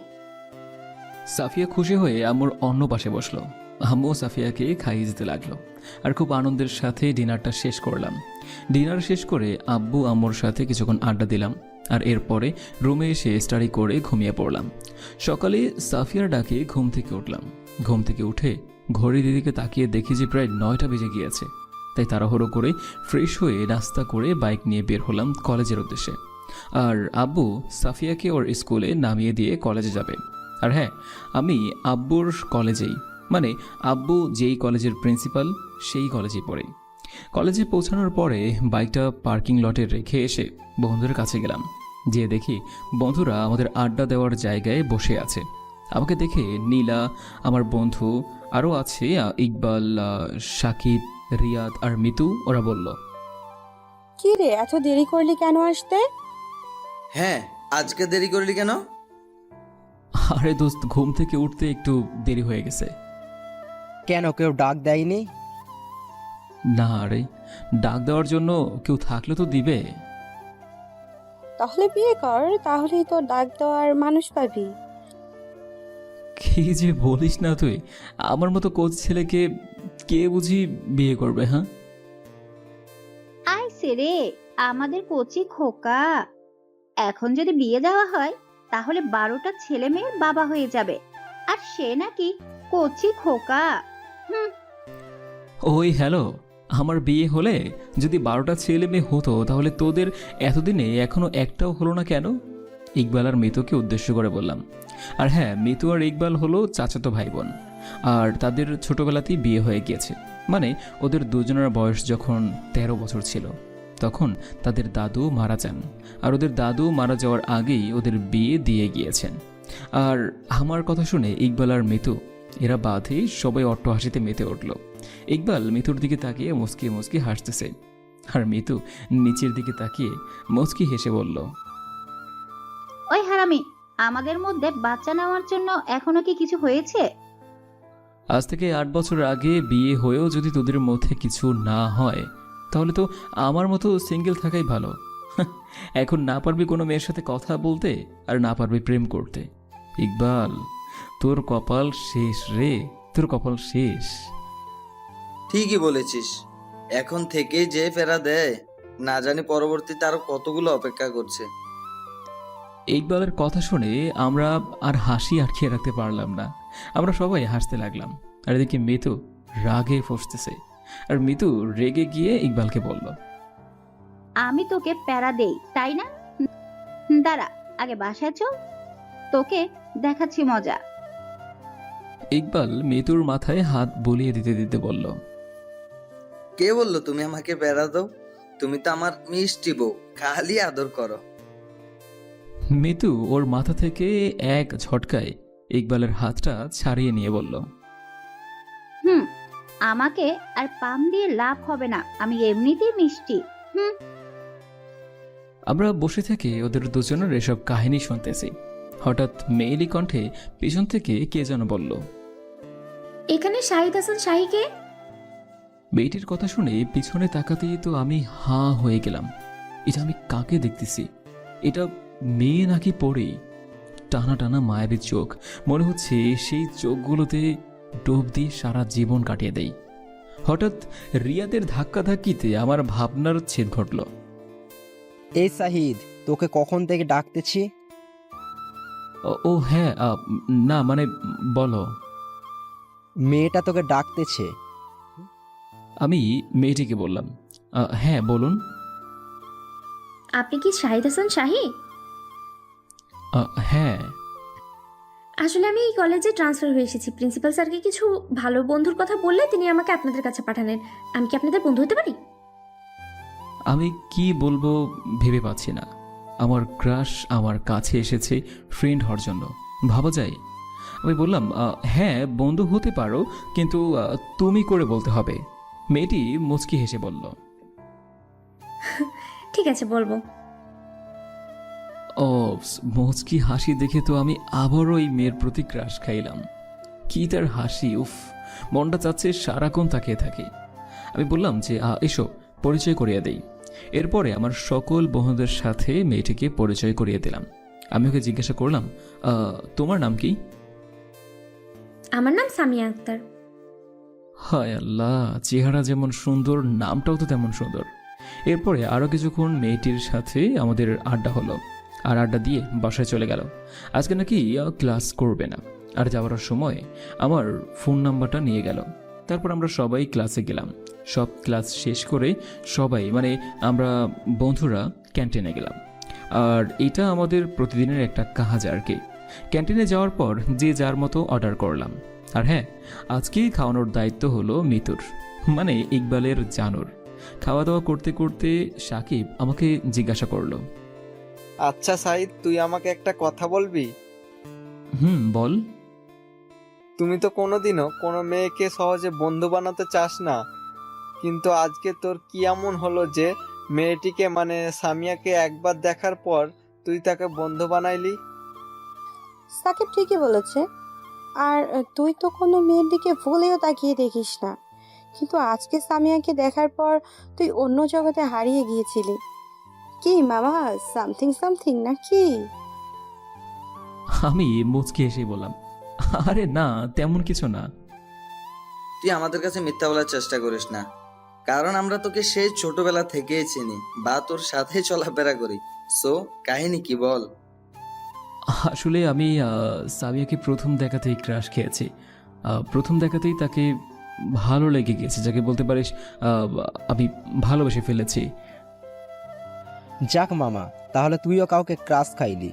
Speaker 1: সাফিয়া খুশি হয়ে আম্মুর অন্য পাশে বসলো। আম্মু সাফিয়াকে খাইয়ে দিতে লাগলো। আর খুব আনন্দের সাথে ডিনারটা শেষ করলাম। ডিনার শেষ করে আব্বু আম্মুর সাথে কিছুক্ষণ আড্ডা দিলাম। আর এরপরে রুমে এসে স্টাডি করে ঘুমিয়ে পড়লাম। সকালে সাফিয়ার ডাকে ঘুম থেকে উঠলাম। ঘুম থেকে উঠে ঘড়ির দিকে তাকিয়ে দেখি যে প্রায় 9টা বেজে গিয়েছে। তাই তাড়াহুড়ো করে ফ্রেশ হয়ে নাস্তা করে বাইক নিয়ে বের হলাম কলেজের উদ্দেশ্যে। আর আব্বু সাফিয়াকে ওর স্কুলে নামিয়ে দিয়ে কলেজে যাবে। আর হ্যাঁ, আমি আব্বুর কলেজেই, মানে আব্বু যেই কলেজের প্রিন্সিপাল সেই কলেজেই পড়ে। কলেজে পৌঁছানোর পরে বাইকটা পার্কিং লটে রেখে এসে বন্ধুদের কাছে গেলাম। যেয়ে দেখি বন্ধুরা আমাদের আড্ডা দেওয়ার জায়গায় বসে আছে। আমাকে দেখে নীলা, আমার বন্ধু, আরও আছে ইকবাল, সাকিব, রিয়াদ আর মিতু, ওরা বলল,
Speaker 13: কি রে, এত দেরি করলি কেন আসতে?
Speaker 12: হ্যাঁ, আজকে দেরি করলি কেন?
Speaker 1: আরে দোস্ত, ঘুম থেকে উঠতে একটু দেরি হয়ে গেছে।
Speaker 12: কেন, কেউ ডাক দেয়নি?
Speaker 1: না রে, ডাক দেওয়ার জন্য কেউ থাকলে তো দিবে।
Speaker 13: তাহলে বিয়ে কর, তাহলেই তো ডাক দেওয়ার মানুষ পাবি।
Speaker 1: কি যে বলিস না তুই, আমার মতো কোচ ছেলেকে কে বুঝি বিয়ে করবে? হ্যাঁ,
Speaker 14: আইসে রে আমাদের কচি খোকা, এখন যদি বিয়ে দেওয়া হয় তাহলে 12টা ছেলে মেয়ের বাবা হয়ে যাবে, আর সে নাকি কচি খোকা।
Speaker 1: ওই হ্যালো, আমার বিয়ে হলে যদি 12টা ছেলে মেয়ে হতো তাহলে তোদের এতদিনে এখনো একটাও হলো না কেন? ইকবাল আর মিতুকে উদ্দেশ্য করে বললাম। আর হ্যাঁ, মিতু আর ইকবাল হলো চাচাতো ভাই বোন, আর তাদের ছোটবেলাতেই বিয়ে হয়ে গিয়েছে। মানে ওদের দুজনের বয়স যখন 13 বছর ছিল তখন তাদের দাদু মারা যান, আর ওদের দাদু মারা যাওয়ার আগেই ওদের বিয়ে দিয়ে গিয়েছেন। আর আমার কথা শুনে ইকবাল আর মিতু এরা বাধে সবাই অট্টহাসিতে মেতে উঠল। ইকবাল মিতুর দিকে তাকিয়ে মুচকি মুচকি হাসতেছে, আর মিতু নিচের দিকে তাকিয়ে মুচকি হেসে বলল,
Speaker 14: ওই হারামি, আমাদের মধ্যে বাচ্চা নেওয়ার জন্য এখনো কি কিছু হয়েছে?
Speaker 1: আজ থেকে 8 বছর আগে বিয়ে হয়েও যদি তোদের মধ্যে কিছু না হয় তাহলে তো আমার মতো সিঙ্গেল থাকাই ভালো। এখন না পারবি কোনো মেয়ের সাথে কথা বলতে, আর না পারবি প্রেম করতে। ইকবাল, তোর কপাল শেষ রে, তোর কপাল শেষ।
Speaker 12: ঠিকই বলেছিস, এখন থেকেই যে ফেরা দেয় না জানি পরবর্তীতে আরো কতগুলো অপেক্ষা করছে।
Speaker 1: ইকবালের কথা শুনে আমরা আর হাসি আটকিয়ে রাখতে পারলাম না, আমরা সবাই হাসতে লাগলাম। আর এদিকে মিতু রাগে ফসতেছে, আর মিতু রেগে গিয়ে ইকবালকে বলল,
Speaker 14: আমি তোকে প্যারা দেই তাই না? দাঁড়া, আগে বাসায় চল, তোকে দেখাচ্ছি মজা।
Speaker 1: ইকবাল মিতুর মাথায় হাত বুলিয়ে দিতে দিতে বলল,
Speaker 12: কে বললো তুমি আমাকে বেড়া দাও? তুমি তো আমার মিষ্টি বউ, খালি আদর করো।
Speaker 1: মিতু ওর মাথা থেকে এক ঝটকায় ইকবালের হাতটা ছাড়িয়ে নিয়ে বলল,
Speaker 14: আমাকে আর পাম দিয়ে লাভ হবে না, আমি এমনিতেই মিষ্টি।
Speaker 1: আমরা বসে থেকে ওদের দুজনের এসব কাহিনী শুনতেছি। হঠাৎ মেয়েলি কণ্ঠে পিছন থেকে কে যেন বলল,
Speaker 7: এখানে শাহিদ হাসান শাহিকে।
Speaker 1: মেয়েটির কথা শুনে পিছনে তাকাতেই তো আমি হাঁ হয়ে গেলাম। এটা আমি কাকে দেখতেছি? এটা মেয়ে নাকি পড়ে? টানা টানা মায়াবী চোখ, মনে হচ্ছে সেই চোখগুলোতে ডুব দিয়ে সারা জীবন কাটিয়ে দেই। হঠাৎ রিয়াদের ধাক্কাধাক্কিতে আমার ভাবনার ছেদ ঘটল।
Speaker 12: এই সাহিদ, তোকে কখন থেকে ডাকতেছি।
Speaker 1: ও হ্যাঁ, না মানে বলো।
Speaker 12: মেয়েটা তোকে ডাকতেছে।
Speaker 1: আমি মেয়েটিকে বললাম, হ্যাঁ বলুন।
Speaker 7: আপনি কি শাহিদ হাসান শাহি?
Speaker 1: হ্যাঁ।
Speaker 7: আসলে আমি এই কলেজে ট্রান্সফার হয়ে এসেছি। প্রিন্সিপাল স্যারকে কিছু ভালো বন্ধুর কথা বললে তিনি আমাকে আপনাদের কাছে পাঠালেন। আমি কি আপনাদের বন্ধু হতে পারি?
Speaker 1: আমি কি বলবো ভেবে পাচ্ছি না। আমার ক্রাশ আমার কাছে এসেছে ফ্রেন্ড হওয়ার জন্য, ভাবা যায়? আমি বললাম, হ্যাঁ বন্ধু হতে পারো, কিন্তু তুমি করে বলতে হবে। মেয়েটি মুচকি হেসে বলল,
Speaker 7: ঠিক আছে বলবো।
Speaker 1: ও, মুচকি হাসি দেখে তো আমি আবারও এই মেয়ের প্রতি ক্রাশ খাইলাম। কি তার হাসি! উফ, মনটা চাচ্ছে সারাক্ষণ তাকিয়ে থাকে। আমি বললাম যে এসো পরিচয় করিয়ে দেই। এরপরে আমার সকল বন্ধুদের সাথে মেয়েটিকে পরিচয় করিয়ে দিলাম। আমি ওকে জিজ্ঞাসা করলাম, তোমার নাম কি?
Speaker 7: আমার নাম সামিয়া আক্তার।
Speaker 1: হায় আল্লাহ, চেহারা যেমন সুন্দর নামটাও তো তেমন সুন্দর। এরপরে আরও কিছুক্ষণ মেয়েটির সাথে আমাদের আড্ডা হলো, আর আড্ডা দিয়ে বাসায় চলে গেল। আজকে নাকি ক্লাস করবে না, আর যাওয়ার সময় আমার ফোন নাম্বারটা নিয়ে গেল। তারপর আমরা সবাই ক্লাসে গেলাম। সব ক্লাস শেষ করে সবাই মানে আমরা বন্ধুরা ক্যান্টিনে গেলাম। আর এটা আমাদের প্রতিদিনের একটা কাজ আর কি। ক্যান্টিনে যাওয়ার পর যে যার মতো অর্ডার করলাম। আর হ্যাঁ, আজকেই খাওয়ানোর দায়িত্ব হলো মিতুর, মানে ইকবালের জানুর। খাওয়া দাওয়া করতে করতে সাকিব আমাকে জিজ্ঞাসা করলো,
Speaker 15: আচ্ছা সাইদ, তুই আমাকে একটা কথা বলবি?
Speaker 1: বল।
Speaker 15: তুমি তো কোনোদিনও কোনো মেয়েকে সহজে বন্ধু বানাতে চাস না, কিন্তু আজকে তোর কি এমন হলো যে মেয়েটিকে মানে সামিয়াকে একবার দেখার পর তুই তাকে বন্ধু বানাইলি?
Speaker 13: সাকিব ঠিকই বলেছে, আর তুই তো কোনো মেয়ের দিকে ভুলেও তাকিয়ে দেখিস না, কিন্তু আজকে সামিয়াকে দেখার পর তুই অন্য জগতে হারিয়ে গিয়েছিলি। কি মামা, সামথিং সামথিং নাকি?
Speaker 1: আমি মুচকি এসে বললাম, আরে না, তেমন কিছু না।
Speaker 12: তুই আমাদের কাছে মিথ্যা বলার চেষ্টা করিস না, কারণ আমরা তোকে সেই ছোটবেলা থেকেই চিনি বা তোর সাথে চলাফেরা করি। সো কাহিনী কি বল?
Speaker 1: আসলে আমি সামিয়াকে প্রথম দেখাতেই ক্রাশ খেয়েছি। প্রথম দেখাতেই তাকে ভালো লেগে গেছে, যাকে বলতে পারিস আমি ভালোবেসে ফেলেছি।
Speaker 2: যাক মামা, তাহলে তুইও কাউকে ক্রাশ খাইলি।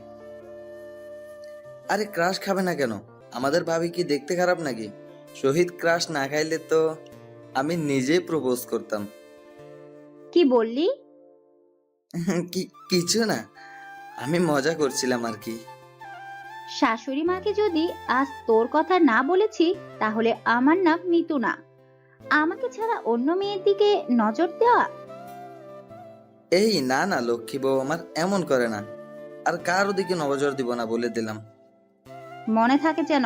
Speaker 12: আরে ক্রাশ খাবে না কেন? আমাদের ভাবি কি দেখতে খারাপ নাকি? শহীদ ক্রাশ না খাইলে তো আমি নিজেই প্রপোজ করতাম।
Speaker 14: কি বললি?
Speaker 12: কিছু না, আমি মজা করছিলাম আর কি।
Speaker 14: শাশুড়ি মাকে যদি আজ তোর কথা না বলেছি তাহলে আমার নাম মিতু না। আমাকে ছাড়া অন্য মেয়ের দিকে নজর দেওয়া?
Speaker 12: এই না না লক্ষ্মী বউ আমার এমন করে না, আর কারো দিকে নজর দিব না বলে দিলাম।
Speaker 14: মনে থাকে যেন।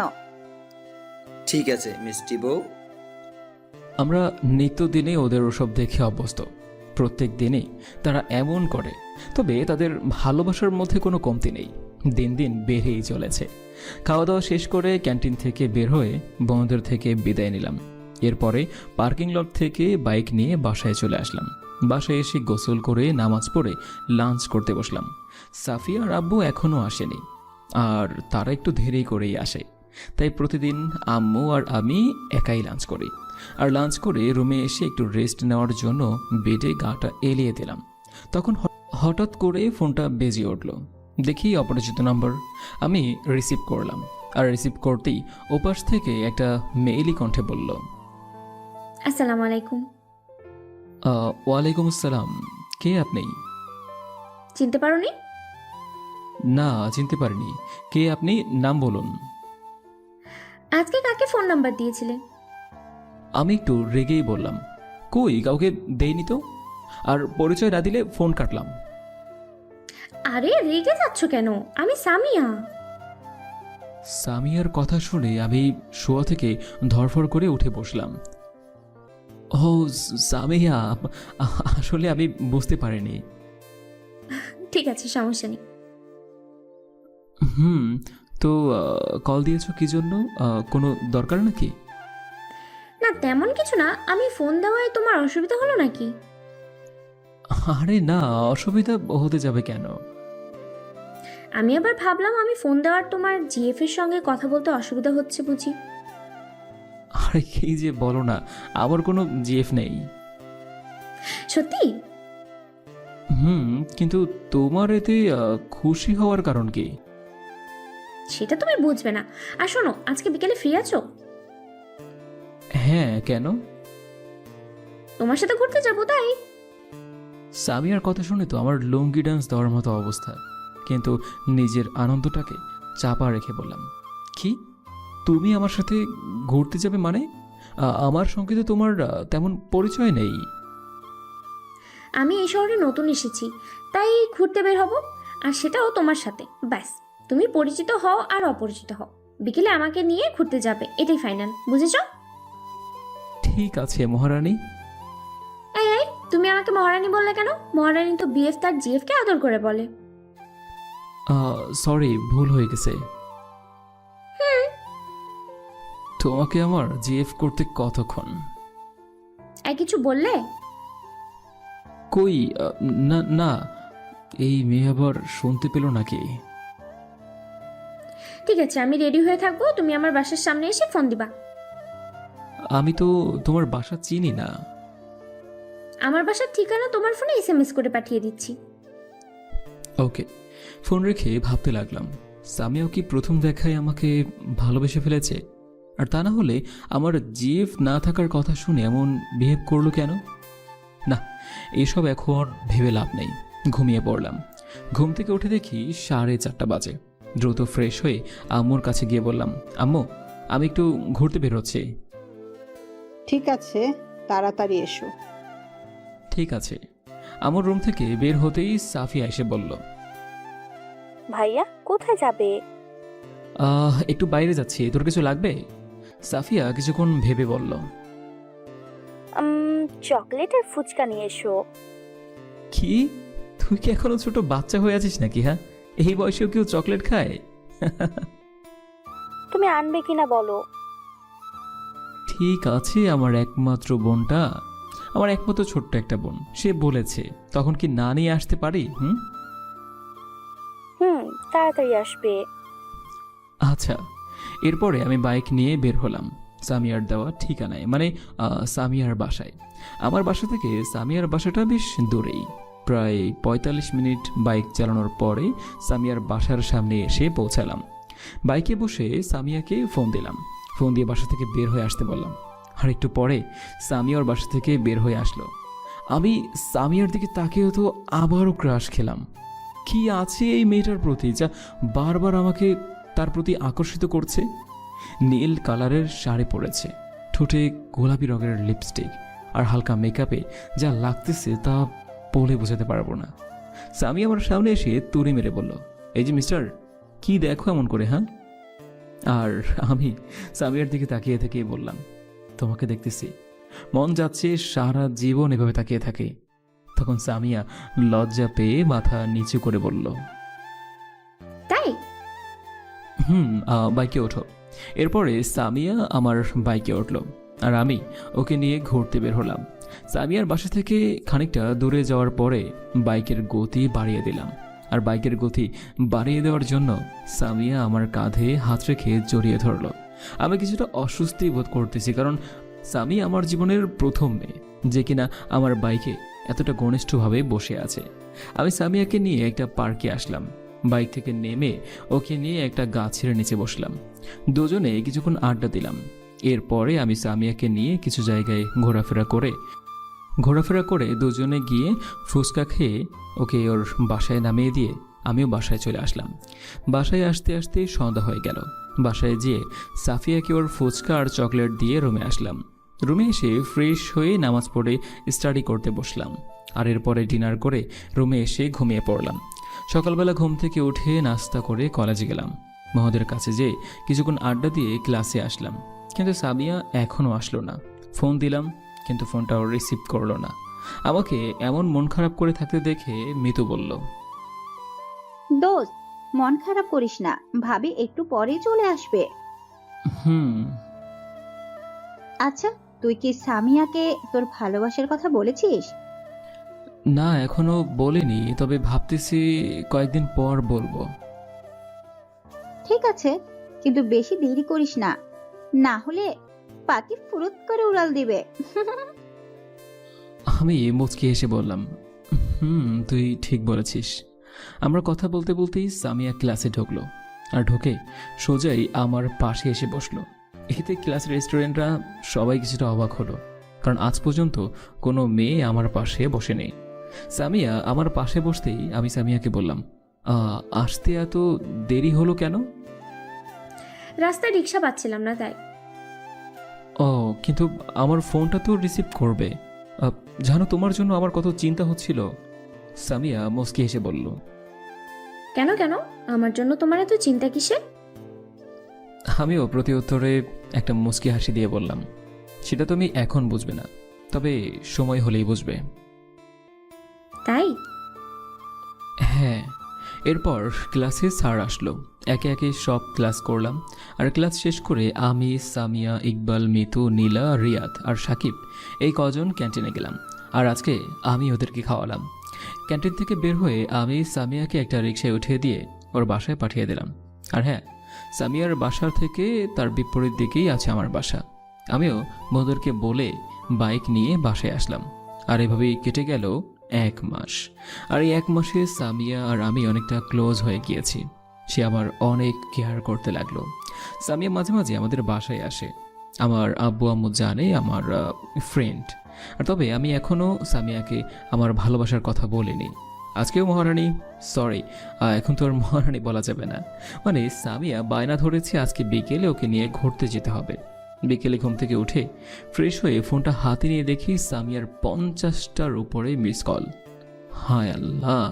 Speaker 12: ঠিক আছে মিষ্টি বউ।
Speaker 1: আমরা নিত্যদিনে ওদের ওসব দেখে অভ্যস্ত। প্রত্যেক দিনই তারা এমন করে, তবে তাদের ভালোবাসার মধ্যে কোনো কমতি নেই, দিন দিন বেড়েই চলেছে। খাওয়া দাওয়া শেষ করে ক্যান্টিন থেকে বের হয়ে বন্ধুদের থেকে বিদায় নিলাম। এরপরে পার্কিং লট থেকে বাইক নিয়ে বাসায় চলে আসলাম। বাসায় এসে গোসল করে নামাজ পড়ে লাঞ্চ করতে বসলাম। সাফিয়া আর আব্বু এখনও আসেনি, আর তারা একটু দেরি করেই আসে। তাই প্রতিদিন আম্মু আর আমি একাই লাঞ্চ করি। আর লাঞ্চ করে রুমে এসে একটু রেস্ট নেওয়ার জন্য বেডে গাটা এলিয়ে দিলাম। তখন হঠাৎ করে ফোনটা বেজে উঠল। দেখি অপরিচিত নাম্বার। আমি রিসিভ করলাম, আর রিসিভ করতেই ওপাশ থেকে একটা মেইলি কণ্ঠে বলল,
Speaker 7: আসসালামু আলাইকুম।
Speaker 1: ওয়ালাইকুম আসসালাম। কে আপনি?
Speaker 7: চিনতে পারোনি?
Speaker 1: না, চিনতে পারিনি। কে আপনি? নাম বলুন।
Speaker 7: আজকে কাকে ফোন নাম্বার দিয়েছিলে?
Speaker 1: আমি একটু রেগেই বললাম, কই কাউকে দেইনি তো, আর পরিচয় না দিলে ফোন কাটলাম।
Speaker 7: আরে রেগে যাচ্ছ কেন? আমি সামিয়া।
Speaker 1: সামিয়ার কথা শুনে আমি শোয়া থেকে ধরফড় করে উঠে বসলাম। ও সামিয়া, আসলে আমি বুঝতে পারিনি।
Speaker 7: ঠিক আছে, সমস্যা নেই।
Speaker 1: তো কল দিয়েছো কি জন্য? কোনো দরকার নাকি?
Speaker 7: না তেমন কিছু না, আমি ফোন দেওয়ায় তোমার অসুবিধা হলো নাকি?
Speaker 1: আরে না, অসুবিধা হতে যাবে কেন?
Speaker 7: আমি আবার ভাবলাম আমি ফোন দেওয়ার তোমার জিএফ এর সঙ্গে কথা বলতে অসুবিধা হচ্ছে বুঝি।
Speaker 1: আরে কি যে বলো না, আমার কোনো জিএফ নেই।
Speaker 7: সত্যি?
Speaker 1: কিন্তু তোমার এতে খুশি হওয়ার কারণ কি?
Speaker 7: সেটা তুমি বুঝবে না। আর শোনো, আজকে বিকেলে ফ্রি আছো?
Speaker 1: হ্যাঁ, কেন?
Speaker 7: তোমার সাথে ঘুরতে যাবো তাই।
Speaker 1: সামিয়ার কথা শুনে তো আমার লুঙ্গি ডান্স দেওয়ার মতো অবস্থা, কিন্তু নিজের আনন্দটাকে চাপা রেখে বললাম, কি তুমি আমার সাথে ঘুরতে যাবে মানে? আমার সঙ্গে তো তোমার তেমন পরিচয় নেই।
Speaker 7: আমি এই শহরে নতুন এসেছি, তাই ঘুরতে বের হব, আর সেটাও তোমার সাথে। ব্যাস, তুমি পরিচিত হও আর অপরিচিত হও, বিকেলে আমাকে নিয়ে ঘুরতে যাবে, এটাই ফাইনাল, বুঝেছো?
Speaker 1: ঠিক আছে মহারানী।
Speaker 7: এই এই, তুমি আমাকে মহারানী বললে কেন? মহারানী তো বিএফ তার জিএফ কে আদর করে বলে।
Speaker 1: সরি, ভুল হয়ে গেছে। তোমাকে আমার জিএফ করতে কতক্ষণ?
Speaker 7: কিছু বললে?
Speaker 1: কই না না, এই মেয়ে আবার শুনতে পেল নাকি?
Speaker 7: ঠিক আছে, আমি রেডি হয়ে থাকবো, তুমি আমার বাসার সামনে এসে ফোন দিবা।
Speaker 1: আমি তো তোমার বাসা চিনি না।
Speaker 7: আমার বাসার ঠিকানা তোমার ফোনে এসএমএস করে পাঠিয়ে দিচ্ছি।
Speaker 1: ওকে। ফোন রেখে ভাবতে লাগলাম, সামিয়াও কি প্রথম দেখায় আমাকে ভালোবেসে ফেলেছে? আর তা না হলে আমার জিএফ না থাকার কথা শুনে এমন বিহেভ করলো কেন? না, এসব এখন ভেবে লাভ নেই। ঘুমিয়ে পড়লাম। ঘুম থেকে উঠে দেখি 4:30 বাজে। দ্রুত ফ্রেশ হয়ে আম্মুর কাছে গিয়ে বললাম, আম্মু আমি একটু ঘুরতে বেরোচ্ছি।
Speaker 11: ঠিক আছে, তাড়াতাড়ি এসো।
Speaker 1: ঠিক আছে। আমার রুম থেকে বের হতেই সাফিয়া এসে বলল,
Speaker 10: ভাইয়া কোথায় যাবে?
Speaker 1: একটু বাইরে যাচ্ছি, তোর কিছু লাগবে? সাফিয়া কিছুক্ষণ ভেবে বলল,
Speaker 10: চকলেট আর ফুচকা নিয়ে এসো।
Speaker 1: কি তুই কি এখনো ছোট বাচ্চা হয়ে আছিস নাকি? হ্যাঁ, এই বয়সেও কেউ চকলেট খায়?
Speaker 10: তুমি আনবে কিনা বলো।
Speaker 1: ঠিক আছে, আমার একমাত্র বোনটা, আমার একমাত্র ছোট্ট একটা বোন, সে বলেছে, তখন কি না নিয়ে আসতে পারি?
Speaker 10: তাড়াতাড়ি আসবে।
Speaker 1: আচ্ছা। এরপরে আমি বাইক নিয়ে বের হলাম। সামিয়ার দেওয়া ঠিকানায়, মানে সামিয়ার বাসায়। আমার বাসা থেকে সামিয়ার বাসাটা বেশ দূরেই, প্রায় 45 মিনিট বাইক চালানোর পরে সামিয়ার বাসার সামনে এসে পৌঁছালাম। বাইকে বসে সামিয়াকে ফোন দিলাম, ফোন দিয়ে বাসা থেকে বের হয়ে আসতে বললাম। আর একটু পরে সামিয়ার বাসা থেকে বের হয়ে আসলো। আমি সামিয়ার দিকে তাকিয়ে তো আবারও ক্রাশ খেলাম। কি আছে এই মেয়েটার প্রতি যা বারবার আমাকে তার প্রতি আকর্ষিত করছে? নীল কালারের শাড়ি পরেছে, ঠোঁটে গোলাপি রঙের লিপস্টিক, আর হালকা মেকআপে যা লাগতেছে তা বলে বোঝাতে পারবো না। সামি আমার সামনে এসে তুড়ি মেরে বলল, এই যে মিস্টার, কি দেখো এমন করে, হ্যাঁ? আর আমি সামিয়ার দিকে তাকিয়ে থেকে বললাম, তোমাকে দেখতেছি, মন যাচ্ছে সারা জীবন এভাবে তাকিয়ে থাকে। তখন সামিয়া লজ্জা পেয়ে মাথা নিচু করে বলল,
Speaker 7: তাই?
Speaker 1: বাইকে ওঠো। এরপরে সামিয়া আমার বাইকে উঠলো আর আমি ওকে নিয়ে ঘুরতে বের হলাম। সামিয়ার বাসা থেকে খানিকটা দূরে যাওয়ার পরে বাইকের গতি বাড়িয়ে দিলাম, আর বাইকের গতি বাড়িয়ে দেওয়ার জন্য সামিয়া আমার কাঁধে হাত রেখে জড়িয়ে ধরলো। আমি কিছুটা অস্বস্তি বোধ করতেছি, কারণ সামি আমার জীবনের প্রথম মেয়ে যে কিনা আমার বাইকে এতটা ঘনিষ্ঠভাবে বসে আছে। আমি সামিয়াকে নিয়ে একটা পার্কে আসলাম। বাইক থেকে নেমে ওকে নিয়ে একটা গাছের নিচে বসলাম। দুজনে কিছুক্ষণ আড্ডা দিলাম। এরপরে আমি সামিয়াকে নিয়ে কিছু জায়গায় ঘোরাফেরা করে দুজনে গিয়ে ফুচকা খেয়ে ওকে ওর বাসায় নামিয়ে দিয়ে আমিও বাসায় চলে আসলাম। বাসায় আসতে আসতে সন্ধ্যা হয়ে গেল। বাসায় যেয়ে সাফিয়াকে ওর ফুচকা আর চকলেট দিয়ে রুমে আসলাম। রুমে এসে ফ্রেশ হয়ে নামাজ পড়ে স্টাডি করতে বসলাম, আর এরপরে ডিনার করে রুমে এসে ঘুমিয়ে পড়লাম। সকালবেলা ঘুম থেকে উঠে নাস্তা করে কলেজে গেলাম। মহোদয়ের কাছে যেয়ে কিছুক্ষণ আড্ডা দিয়ে ক্লাসে আসলাম, কিন্তু সামিয়া এখনও আসলো না। ফোন দিলাম, কিন্তু ফোনটা ওর রিসিভ করলো না। আমাকে এমন মন খারাপ করে থাকতে দেখে মিতু বলল,
Speaker 14: দোস্ত, মন খারাপ করিস না, ভাবি একটু পরেই চলে আসবে। আচ্ছা, তুই কি সামিয়াকে তোর ভালোবাসার কথা বলেছিস?
Speaker 1: না, এখনো বলিনি, তবে ভাবতেছি কয়েকদিন পর বলবো।
Speaker 14: ঠিক আছে, কিন্তু বেশি দেরি করিস না, না হলে পাখি ফুরুত করে উড়াল দিবে।
Speaker 1: আমি মুচকি হেসে বললাম, তুই ঠিক বলেছিস। আমরা কথা বলতে বলতেই সামিয়া ক্লাসে ঢুকলো, আর ঢুকে সোজাই আমার পাশে এসে বসলো। এতে ক্লাসের স্টুডেন্টরা সবাই কিছুটা অবাক হলো, কারণ আজ পর্যন্ত কোনো মেয়ে আমার পাশে বসে নেই। সামিয়া আমার পাশে বসতেই আমি সামিয়াকে বললাম, আসতে এত দেরি হলো কেন?
Speaker 7: রাস্তায় রিক্সা পাচ্ছিলাম না, তাই।
Speaker 1: ও, কিন্তু আমার ফোনটা তো রিসিভ করবে। জানো, তোমার জন্য আমার কত চিন্তা হচ্ছিল। সামিয়া মুচকি হেসে বলল,
Speaker 7: কেন কেন আমার জন্য তোমার এত চিন্তা কিসের?
Speaker 1: আমিও প্রতি উত্তরে একটা মুচকি হাসি দিয়ে বললাম, সেটা তুমি এখন বুঝবে না, তবে সময় হলেই বুঝবে।
Speaker 7: তাই?
Speaker 1: হ্যাঁ। এরপর ক্লাসে স্যার আসলো, একে একে সব ক্লাস করলাম। আর ক্লাস শেষ করে আমি, সামিয়া, ইকবাল, মিতু, নীলা, রিয়াদ আর সাকিব এই কজন ক্যান্টিনে গেলাম, আর আজকে আমি ওদেরকে খাওয়ালাম। ক্যান্টিন থেকে বের হয়ে আমি সামিয়াকে একটা রিকশায় উঠিয়ে দিয়ে ওর বাসায় পাঠিয়ে দিলাম। আর হ্যাঁ, সামিয়ার বাসার থেকে তার বিপরীত দিকেই আছে আমার বাসা। আমিও বন্ধুদেরকে বলে বাইক নিয়ে বাসায় আসলাম। আর এভাবেই কেটে গেল 1 মাস। আর এই 1 মাসে সামিয়া আর আমি অনেকটা ক্লোজ হয়ে গিয়েছি। সে আমার অনেক কেয়ার করতে লাগলো। সামিয়া মাঝে মাঝে আমাদের বাসায় আসে। আমার আব্বু আম্মু জানে আমার ফ্রেন্ড। আর তবে আমি এখনও সামিয়াকে আমার ভালোবাসার কথা বলিনি। আজকেও মহারানী, সরি, এখন তো আর মহারানী বলা যাবে না, মানে সামিয়া বায়না ধরেছে আজকে বিকেলে ওকে নিয়ে ঘুরতে যেতে হবে। বিকেলে ঘুম থেকে উঠে ফ্রেশ হয়ে ফোনটা হাতে নিয়ে দেখি সামিয়ার 50টার উপরে মিস কল। হায় আল্লাহ,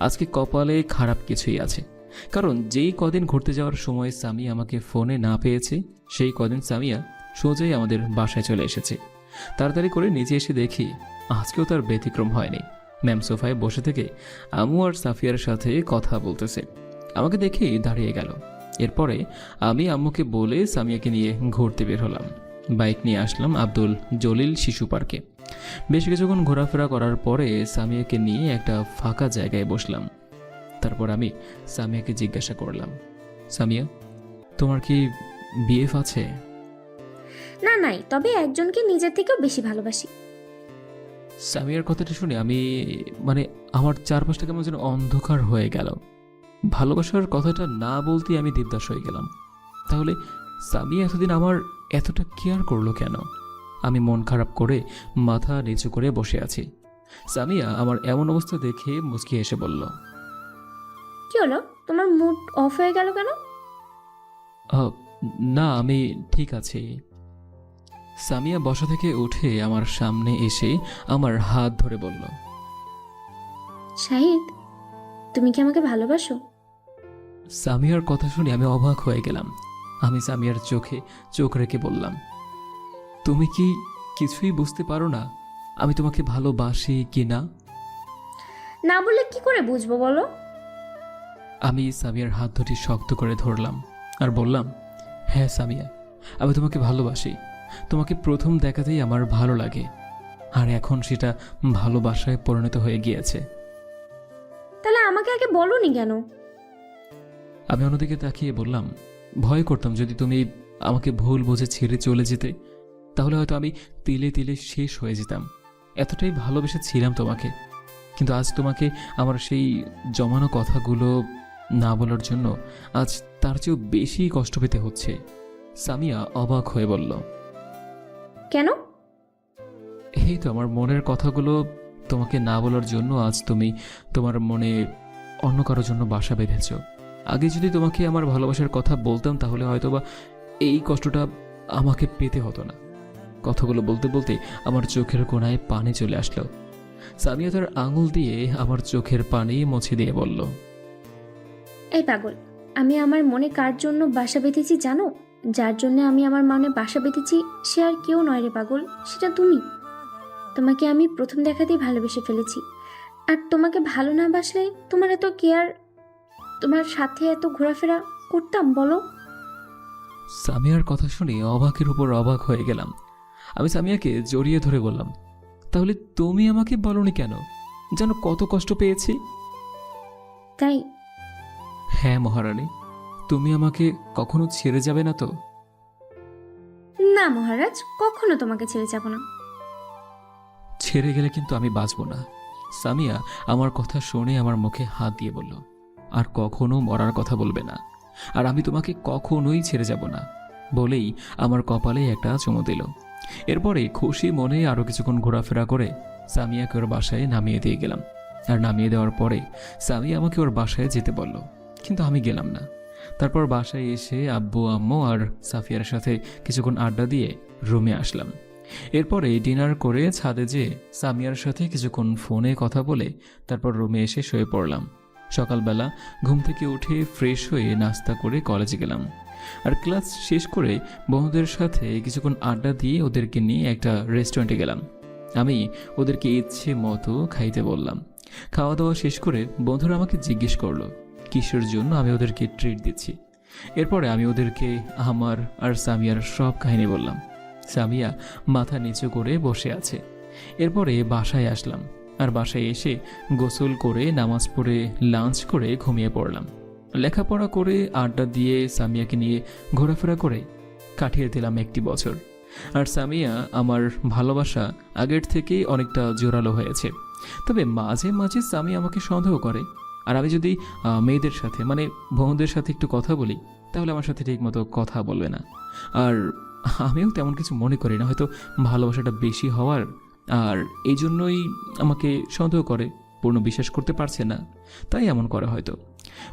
Speaker 1: আজকে কপালে খারাপ কিছুই আছে। কারণ যেই কদিন ঘুরতে যাওয়ার সময় সামিয়া আমাকে ফোনে না পেয়েছে, সেই কদিন সামিয়া সোজাই আমাদের বাসায় চলে এসেছে। তাড়াতাড়ি করে নিচে এসে দেখি আজকেও তার ব্যতিক্রম হয়নি। ম্যাম সোফায় বসে থেকে আম্মু আর সাফিয়ার সাথে কথা বলতেছে। আমাকে দেখেই দাঁড়িয়ে গেল। এরপরে আমি আম্মুকে বলে সামিয়াকে নিয়ে ঘুরতে বের হলাম। বাইক নিয়ে আসলাম আব্দুল জলিল শিশু পার্কে। বেশ কিছুক্ষণ ঘোরাফেরা করার পরে সামিয়াকে নিয়ে একটা ফাঁকা জায়গায় বসলাম। তারপর আমি সামিয়াকে জিজ্ঞাসা করলাম, সামিয়া, তোমার কি বিএফ আছে?
Speaker 7: না নাই, তবে একজনকে নিজের থেকেও বেশি ভালোবাসি।
Speaker 1: সামিয়ার কথাটা শুনে আমি আমার চারপাশটা কেমন যেন অন্ধকার হয়ে গেল। ভালোবাসার কথাটা না বলতেই আমি দেবদাস হয়ে গেলাম। তাহলে সামিয়া এতদিন আমার এতটা কেয়ার করলো কেন? আমি মন খারাপ করে মাথা নিচু করে বসে আছি। সামিয়া আমার এমন অবস্থা দেখে মুচকি এসে বলল,
Speaker 7: কি হলো, তোমার মুড অফ হয়ে গেল কেন?
Speaker 1: না, আমি ঠিক আছি। সামিয়া বসা থেকে উঠে আমার সামনে এসে আমার হাত ধরে বলল,
Speaker 7: শাহিদ, তুমি কি আমাকে ভালোবাসো?
Speaker 1: সামিয়ার কথা শুনে আমি অবাক হয়ে গেলাম। আমি সামিয়ার চোখে চোখ রেখে বললাম, তুমি কি কিছুই বুঝতে পারো না আমি তোমাকে ভালোবাসি কি না?
Speaker 7: না বললে কি করে বুঝবো বলো?
Speaker 1: আমি সামিয়ার হাত দুটি শক্ত করে ধরলাম আর বললাম, হ্যাঁ সামিয়া, আমি তোমাকে ভালোবাসি। তোমাকে প্রথম দেখাতেই আমার ভালো লাগে, আর এখন সেটা ভালোবাসায় পরিণত হয়ে গিয়েছে।
Speaker 7: তাহলে আমাকে আগে বলোনি কেন?
Speaker 1: আমি অন্যদিকে তাকিয়ে বললাম, ভয় করতাম যদি তুমি আমাকে ভুল বুঝে ছেড়ে চলে যেতে, তাহলে হয়তো আমি তিলে তিলে শেষ হয়ে যেতাম। এতটাই ভালোবেসেছিলাম তোমাকে, কিন্তু আজ তোমাকে আমার সেই জমানো কথাগুলো না বলার জন্য আজ তার চেয়েও বেশি কষ্ট পেতে হচ্ছে। সামিয়া অবাক হয়ে বলল,
Speaker 7: কেন?
Speaker 1: এই তো আমার মনের কথাগুলো তোমাকে না বলার জন্য আজ তুমি তোমার মনে অন্য কারোর জন্য বাসা বেঁধেছ। আগে যদি তোমাকে আমার ভালোবাসার কথা বলতাম তাহলে হয়তোবা এই কষ্টটা আমাকে পেতে হতো না। কথাগুলো বলতে বলতে আমার চোখের কোণায় পানি চলে আসলো। সামিয়া তার আঙুল দিয়ে আমার চোখের পানি মুছে দিয়ে বলল,
Speaker 7: এই পাগল, আমি আমার মনে কার জন্য বাসা বেঁধেছি জানো? যার জন্য আমি আমার মনে বাসা বেঁধেছি সে আর কেউ নয় রে পাগল, সেটা তুমি। তোমাকে আমি প্রথম দেখাতেই ভালোবেসে ফেলেছি, আর তোমাকে ভালো না বাসলে তোমার এত কেয়ার, তোমার সাথে এত ঘোরাফেরা করতাম বলো?
Speaker 1: সামিয়ার কথা শুনে অবাকের উপর অবাক হয়ে গেলাম। আমি সামিয়াকে জড়িয়ে ধরে বললাম, তাহলে তুমি আমাকে বলনি কেন? জানো কত কষ্ট পেয়েছি।
Speaker 7: তাই?
Speaker 1: হ্যাঁ মহারানী, তুমি আমাকে কখনো ছেড়ে যাবে না তো?
Speaker 7: না মহারাজ, কখনো তোমাকে ছেড়ে যাব না।
Speaker 1: ছেড়ে গেলে কিন্তু আমি বাঁচব না। সামিয়া আমার কথা শুনে আমার মুখে হাত দিয়ে বলল, আর কখনো মরার কথা বলবে না, আর আমি তোমাকে কখনোই ছেড়ে যাব না বলেই আমার কপালে একটা চুমু দিল। এরপরে খুশি মনে আরও কিছুক্ষণ ঘোরাফেরা করে সামিয়াকে ওর বাসায় নামিয়ে দিয়ে গেলাম। আর নামিয়ে দেওয়ার পরে সামিয়া আমাকে ওর বাসায় যেতে বলল, কিন্তু আমি গেলাম না। তারপর বাসায় এসে আব্বু আম্মু আর সাফিয়ার সাথে কিছুক্ষণ আড্ডা দিয়ে রুমে আসলাম। এরপরে ডিনার করে ছাদে যেয়ে সামিয়ার সাথে কিছুক্ষণ ফোনে কথা বলে তারপর রুমে এসে শুয়ে পড়লাম। সকালবেলা ঘুম থেকে উঠে ফ্রেশ হয়ে নাস্তা করে কলেজে গেলাম। আর ক্লাস শেষ করে বন্ধুদের সাথে কিছুক্ষণ আড্ডা দিয়ে ওদেরকে নিয়ে একটা রেস্টুরেন্টে গেলাম। আমি ওদেরকে ইচ্ছে মতো খাইতে বললাম। খাওয়া দাওয়া শেষ করে বন্ধুরা আমাকে জিজ্ঞেস করলো কিসের জন্য আমি ওদেরকে ট্রিট দিচ্ছি। এরপরে আমি ওদেরকে আমার আর সামিয়ার সব কাহিনী বললাম। সামিয়া মাথা নিচু করে বসে আছে। এরপরে বাসায় আসলাম, আর বাসায় এসে গোসল করে নামাজ পড়ে লাঞ্চ করে ঘুমিয়ে পড়লাম। লেখাপড়া করে আড্ডা দিয়ে সামিয়াকে নিয়ে ঘোরাফেরা করে কাটিয়ে দিলাম একটি বছর। আর সামিয়া আমার ভালোবাসা আগের থেকেই অনেকটা জোরালো হয়েছে। তবে মাঝে মাঝে সামিয়া আমাকে সন্দেহ করে, আর আমি যদি মেয়েদের সাথে বন্ধুদের সাথে একটু কথা বলি তাহলে আমার সাথে ঠিকমতো কথা বলবে না। আর আমিও তেমন কিছু মনে করি না, হয়তো ভালোবাসাটা বেশি হওয়ার, আর এই জন্যই আমাকে সন্দেহ করে, পূর্ণ বিশ্বাস করতে পারছে না, তাই এমন করে হয়তো।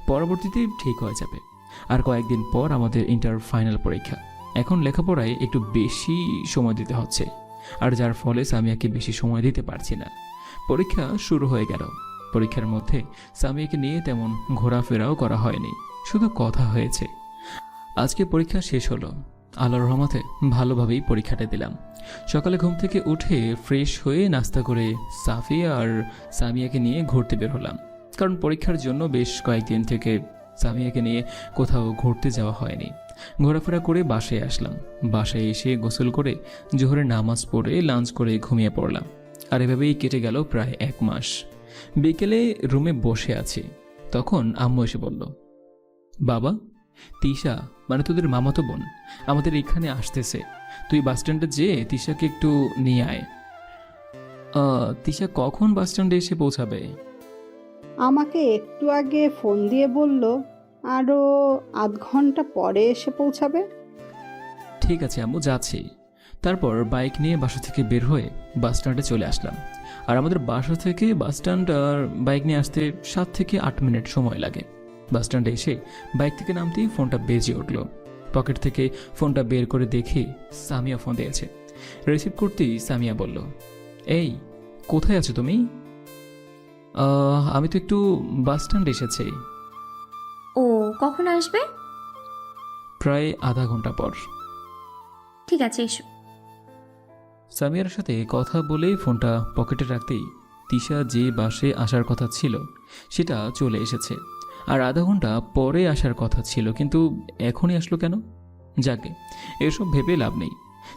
Speaker 1: পরবর্তীতে ঠিক হয়ে যাবে। আর কয়েকদিন পর আমাদের ইন্টার ফাইনাল পরীক্ষা। এখন লেখাপড়ায় একটু বেশি সময় দিতে হচ্ছে, আর যার ফলে সামিয়াকে বেশি সময় দিতে পারছি না। পরীক্ষা শুরু হয়ে গেল। পরীক্ষার মধ্যে সামিয়াকে নিয়ে তেমন ঘোরাফেরাও করা হয়নি, শুধু কথা হয়েছে। আজকে পরীক্ষা শেষ হলো, আল্লাহর রহমতে ভালোভাবেই পরীক্ষাটা দিলাম। সকালে ঘুম থেকে উঠে ফ্রেশ হয়ে নাস্তা করে সাফিয়া আর সামিয়াকে নিয়ে ঘুরতে বের হলাম, কারণ পরীক্ষার জন্য বেশ কয়েকদিন থেকে সামিয়াকে নিয়ে কোথাও ঘুরতে যাওয়া হয়নি। ঘোরাফেরা করে বাসায় আসলাম। বাসায় এসে গোসল করে জোহরের নামাজ পড়ে লাঞ্চ করে ঘুমিয়ে পড়লাম। আর এভাবেই কেটে গেল প্রায় 1 মাস। বিকেলে রুমে বসে আছি, তখন আম্মু এসে বলল, বাবা, তিশা তোদের মামাতো বোন আমাদের এখানে আসতেছে, তুই বাস স্ট্যান্ডে যেয়ে তিশাকে একটু নিয়ে আয়। তিশা কখন বাস স্ট্যান্ডে এসে পৌঁছাবে?
Speaker 11: আমাকে একটু আগে ফোন দিয়ে বলল আরও আধ ঘন্টা পরে এসে পৌঁছাবে।
Speaker 1: ঠিক আছে আম্মু, যাচ্ছি। তারপর বাইক নিয়ে বাসা থেকে বের হয়ে বাস স্ট্যান্ডে চলে আসলাম। আর আমাদের বাসা থেকে বাস স্ট্যান্ড আর বাইক নিয়ে আসতে 7 থেকে 8 মিনিট সময় লাগে। বাস স্ট্যান্ডে এসে বাইক থেকে নামতেই ফোনটা বেজে উঠল। পকেট থেকে ফোনটা বের করে দেখি সামিয়া ফোন দিয়েছে। রিসিভ করতেই সামিয়া বলল, এই কোথায় আছো তুমি? আমি তো একটু বাস স্ট্যান্ডে এসেছি।
Speaker 7: ও, কখন আসবে?
Speaker 1: প্রায় আধা ঘন্টা পর।
Speaker 7: ঠিক আছে, এসো।
Speaker 1: সামিয়ার সাথে কথা বলেই ফোনটা পকেটে রাখতেই তিশা যে বাসে আসার কথা ছিল সেটা চলে এসেছে। আর আধা ঘন্টা পরে আসার কথা ছিল, কিন্তু এখনই আসলো কেন? যাকে এসব ভেবে লাভ নেই।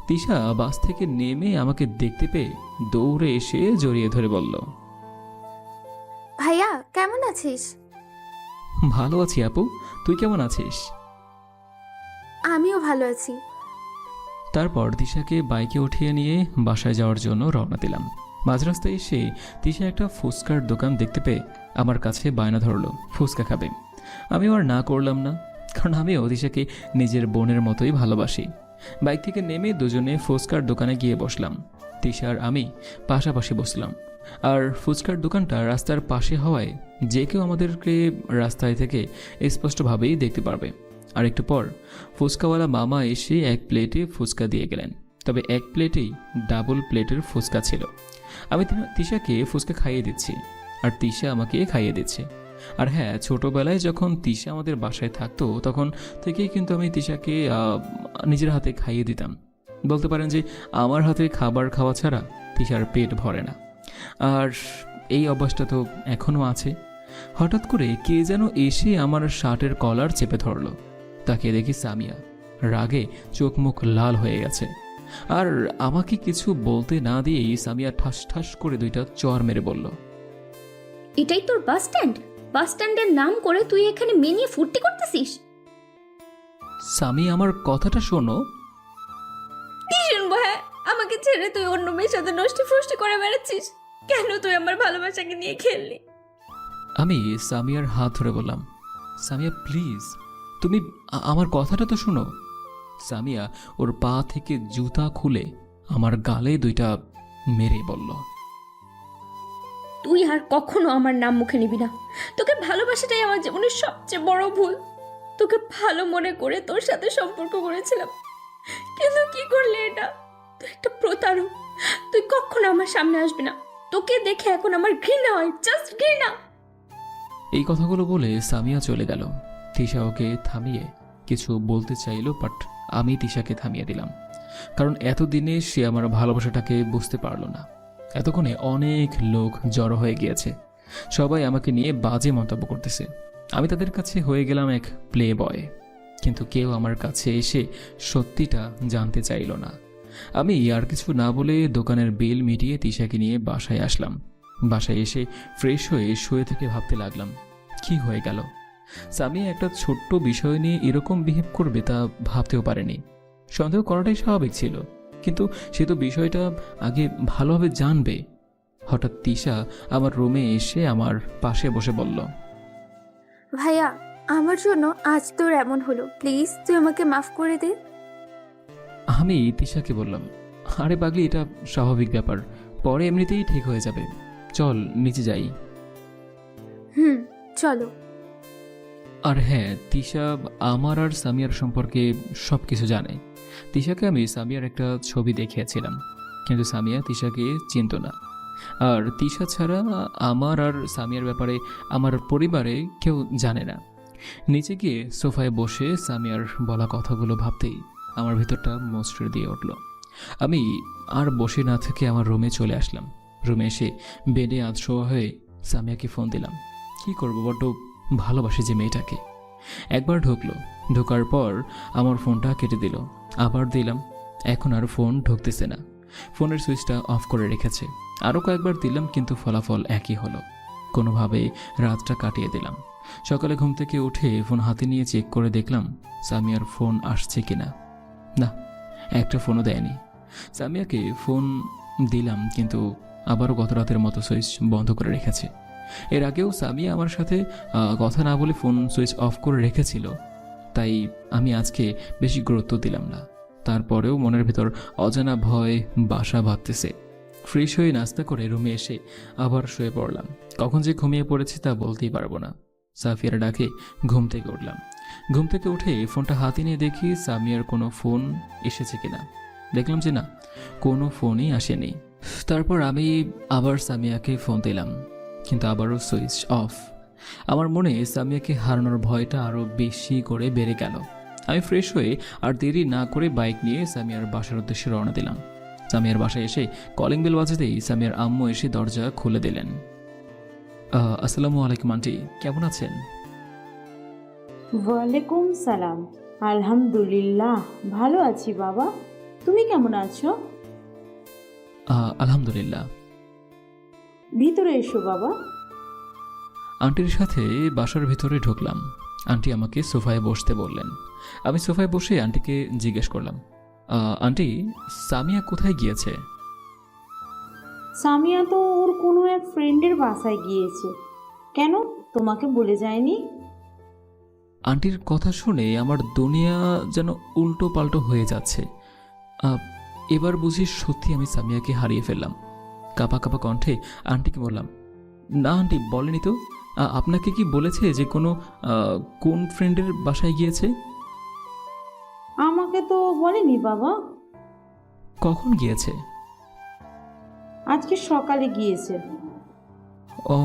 Speaker 1: তিশা বাস থেকে নেমে আমাকে দেখতে পেয়ে দৌড়ে এসে জড়িয়ে ধরে বলল,
Speaker 7: ভাইয়া কেমন আছিস?
Speaker 1: ভালো আছি আপু, তুই কেমন আছিস?
Speaker 7: আমিও ভালো আছি।
Speaker 1: তারপর তিশাকে বাইকে উঠিয়ে নিয়ে বাসায় যাওয়ার জন্য রওনা দিলাম। মাঝ রাস্তায় এসে তিশা একটা ফুচকার দোকান দেখতে পেয়ে আমার কাছে বায়না ধরলো ফুচকা খাবে। আমিও আর না করলাম না, কারণ আমিও তিশাকে নিজের বোনের মতোই ভালোবাসি। বাইক থেকে নেমে দুজনে ফুচকার দোকানে গিয়ে বসলাম। তিশা আর আমি পাশাপাশি বসলাম। আর ফুচকার দোকানটা রাস্তার পাশে হওয়ায় যে কেউ আমাদেরকে রাস্তায় থেকে স্পষ্টভাবেই দেখতে পারবে। আর একটু পর ফুচকাওয়ালা মামা এসে 1 প্লেটে ফুচকা দিয়ে গেলেন, তবে 1 প্লেটেই ডাবল প্লেটের ফুচকা ছিল। আমি তিশাকে ফুচকা খাইয়ে দিচ্ছি আর তিশা আমাকে খাইয়ে দিচ্ছে। আর হ্যাঁ, ছোটোবেলায় যখন তিশা আমাদের বাসায় থাকতো তখন থেকেই কিন্তু আমি তিশাকে নিজের হাতে খাইয়ে দিতাম। বলতে পারেন যে আমার হাতে খাবার খাওয়া ছাড়া তিশার পেট ভরে না। আর এই অভ্যাসটা তো এখনও আছে। হঠাৎ করে কে যেন এসে আমার শার্টের কলার চেপে ধরলো। তাকে দেখি সামিয়া রাগে চোখ মুখ লাল হয়ে গেছে। আর আমাকে কিছু বলতে না দিয়েই সামিয়া ঠাস ঠাস করে 2টা চর মেরে বলল,
Speaker 7: এটাই তোর বাস স্ট্যান্ড? বাস স্ট্যান্ডের নাম করে তুই এখানে মেয়ে নিয়ে ফুর্তি করতেছিস?
Speaker 1: সামি, আমার কথাটা শোনো।
Speaker 7: কি শুনবো? হ্যাঁ, আমাকে ছেড়ে তুই অন্য মেয়ের সাথে নষ্টি ফষ্টি করে বেড়াচ্ছিস কেন? তুই আমার ভালোবাসাকে নিয়ে খেললি।
Speaker 1: আমি সামিয়ার হাত ধরে বললাম, সামিয়া প্লিজ, তুমি আমার কথাটা তো শোনো। সামিয়া ওর পা থেকে জুতা খুলে আমার গালে 2টা মেরে বলল,
Speaker 7: তুই আর কখনো আমার নাম মুখে নিবি না। তোকে ভালোবাসাটাই আমার জীবনের সবচেয়ে বড় ভুল। তোকে ভালো মনে করে তোর সাথে সম্পর্ক করেছিলাম, কিন্তু কি করলি এটা? তুই একটা প্রতারক। তুই কখনো আমার সামনে আসবি না। তোকে দেখে এখন আমার ঘৃণা হয়, জাস্ট ঘৃণা।
Speaker 1: এই কথাগুলো বলে সামিয়া চলে গেল। তিশা ওকে থামিয়ে কিছু বলতে চাইলো, বাট আমি তিশাকে থামিয়ে দিলাম, কারণ এতদিনে সে আমার ভালোবাসাটাকে বুঝতে পারলো না। এতক্ষণে অনেক লোক জড়ো হয়ে গিয়েছে, সবাই আমাকে নিয়ে বাজে মন্তব্য করতেছে। আমি তাদের কাছে হয়ে গেলাম এক প্লে বয়, কিন্তু কেউ আমার কাছে এসে সত্যিটা জানতে চাইল না। আমি আর কিছু না বলে দোকানের বিল মিটিয়ে তিশাকে নিয়ে বাসায় আসলাম। বাসায় এসে ফ্রেশ হয়ে শুয়ে থেকে ভাবতে লাগলাম, কি হয়ে গেল? সামিয়া একটা ছোট্ট বিষয় নিয়ে এরকম বিহেভ করবে তা ভাবতেও পারেনি। সন্দেহ করাটাই স্বাভাবিক ছিল, কিন্তু সে তো বিষয়টা আগে ভালোভাবে জানবে। হঠাৎ তিশা আমার রুমে এসে আমার পাশে বসে বলল,
Speaker 7: ভাইয়া, আমার জন্য আজ তোর এমন হলো, প্লিজ তুই আমাকে মাফ করে দে।
Speaker 1: আমি তিশাকে বললাম, আরে পাগলি, এটা স্বাভাবিক ব্যাপার, পরে এমনিতেই ঠিক হয়ে যাবে, চল নিচে যাই।
Speaker 7: চলো।
Speaker 1: আর হ্যাঁ, তিশা আমার আর সামিয়ার সম্পর্কে সব কিছু জানে। তিশাকে আমি সামিয়ার একটা ছবি দেখিয়েছিলাম, কিন্তু সামিয়া তিশাকে চিনত না। আর তিশা ছাড়া আমার আর সামিয়ার ব্যাপারে আমার পরিবারে কেউ জানে না। নিচে গিয়ে সোফায় বসে সামিয়ার বলা কথাগুলো ভাবতেই আমার ভিতরটা মসৃণ দিয়ে উঠল। আমি আর বসে না থেকে আমার রুমে চলে আসলাম। রুমে এসে বেডে আধশোয়া হয়ে সামিয়াকে ফোন দিলাম। কি করব, বড্ড ভালোবাসি যে মেয়েটাকে। একবার ঢুকলো, ঢোকার পর আমার ফোনটা কেটে দিল। আবার দিলাম, এখন আর ফোন ঢুকতেছে না, ফোনের সুইচটা অফ করে রেখেছে। আরও কয়েকবার দিলাম, কিন্তু ফলাফল একই হলো। কোনোভাবে রাতটা কাটিয়ে দিলাম। সকালে ঘুম থেকে উঠে ফোন হাতে নিয়ে চেক করে দেখলাম সামিয়ার ফোন আসছে কিনা। না, একটা ফোনও দেয়নি। সামিয়াকে ফোন দিলাম, কিন্তু আবারও গত রাতের মতো সুইচ বন্ধ করে রেখেছে। এর আগেও সামিয়া আমার সাথে কথা না বলে ফোন সুইচ অফ করে রেখেছিল, তাই আমি আজকে বেশি গুরুত্ব দিলাম না। তারপরেও মনের ভেতর অজানা ভয় বাসা বাঁধতেছে। ফ্রেশ হয়ে নাস্তা করে রুমে এসে আবার শুয়ে পড়লাম। কখন যে ঘুমিয়ে পড়েছি তা বলতেই পারবো না। সাফিয়ার ডাকে ঘুম থেকে উঠলাম। ঘুম থেকে উঠে ফোনটা হাতে নিয়ে দেখি সামিয়ার কোনো ফোন এসেছে কিনা। দেখলাম যে না, কোনো ফোনই আসেনি। তারপর আমি আবার সামিয়াকে ফোন দিলাম, কিন্তু আবারও সুইচ অফ। আমার মনে সামিয়াকে হারানোর ভয়টা আরও বেশি করে বেড়ে গেল। আমি ফ্রেশ হয়ে আর দেরি না করে বাইক নিয়ে সামিয়ার বাসার উদ্দেশ্যে রওনা দিলাম। সামিয়ার বাসায় এসে কলিং বেল বাজাতেই সামিয়ার আম্মু এসে দরজা খুলে দিলেন। আসসালামু আলাইকুম আন্টি, কেমন আছেন?
Speaker 16: ওয়ালাইকুম সালাম। আলহামদুলিল্লাহ ভালো আছি বাবা, তুমি কেমন আছো?
Speaker 1: আলহামদুলিল্লাহ।
Speaker 16: ভিতরে এসো বাবা।
Speaker 1: আন্টির সাথে বাসার ভিতরে ঢুকলাম। আন্টি আমাকে সোফায় বসতে বললেন। আমি সোফায় বসে আন্টিকে জিজ্ঞেস করলাম, আন্টি সামিয়া কোথায় গিয়েছে?
Speaker 16: সামিয়া তো ওর কোনো এক ফ্রেন্ডের বাসায় গিয়েছে। কেন, তোমাকে বলে যায়নি?
Speaker 1: আন্টির কথা শুনে আমার দুনিয়া যেন উল্টো পাল্টো হয়ে যাচ্ছে। এবার বুঝি সত্যি আমি সামিয়াকে হারিয়ে ফেললাম। কাঁপা কাঁপা কণ্ঠে আন্টিকে বললাম, না আন্টি বলেনি তো। আপনাকে কি বলেছে যে কোন ফ্রেন্ডের বাসায় গিয়েছে?
Speaker 16: আমাকে তো বলেনি বাবা।
Speaker 1: কখন গিয়েছে?
Speaker 16: আজকে সকালে গিয়েছে।
Speaker 1: ও,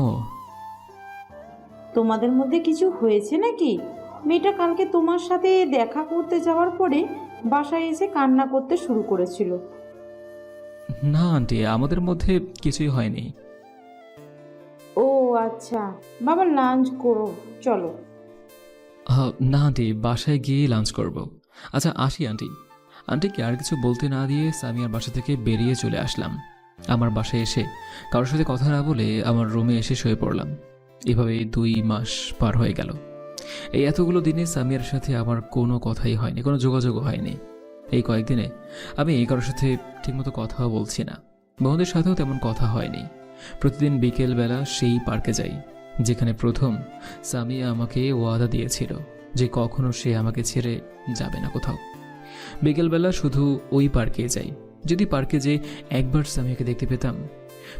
Speaker 16: তোমাদের মধ্যে কিছু হয়েছে নাকি? মেয়েটা কালকে তোমার সাথে দেখা করতে যাওয়ার পরে বাসায় এসে কান্না করতে শুরু করেছিল।
Speaker 1: না আন্টি, আমাদের মধ্যে কিছুই হয়নি।
Speaker 16: ও আচ্ছা বাবা, লাঞ্চ করো চলো।
Speaker 1: না আন্টি, বাসায় গিয়ে লাঞ্চ করব। আচ্ছা আসি আন্টি। আন্টিকে আর কিছু বলতে না দিয়ে সামিয়ার বাসা থেকে বেরিয়ে চলে আসলাম। আমার বাসায় এসে কারোর সাথে কথা না বলে আমার রুমে এসে শুয়ে পড়লাম। এভাবে 2 মাস পার হয়ে গেল। এই এতগুলো দিনে সামিয়ার সাথে আমার কোনো কথাই হয়নি, কোনো যোগাযোগও হয়নি। এই কয়েকদিনে আমি কারোর সাথে ঠিকমতো কথাও বলছি না। বন্ধুদের সাথেও তেমন কথা হয়নি। প্রতিদিন বিকেলবেলা সেই পার্কে যাই, যেখানে প্রথম সামিয়া আমাকে ওয়াদা দিয়েছিল যে কখনো সে আমাকে ছেড়ে যাবে না কোথাও। বিকেলবেলা শুধু ওই পার্কে যাই। যদি পার্কে যে একবার সামিয়াকে দেখতে পেতাম।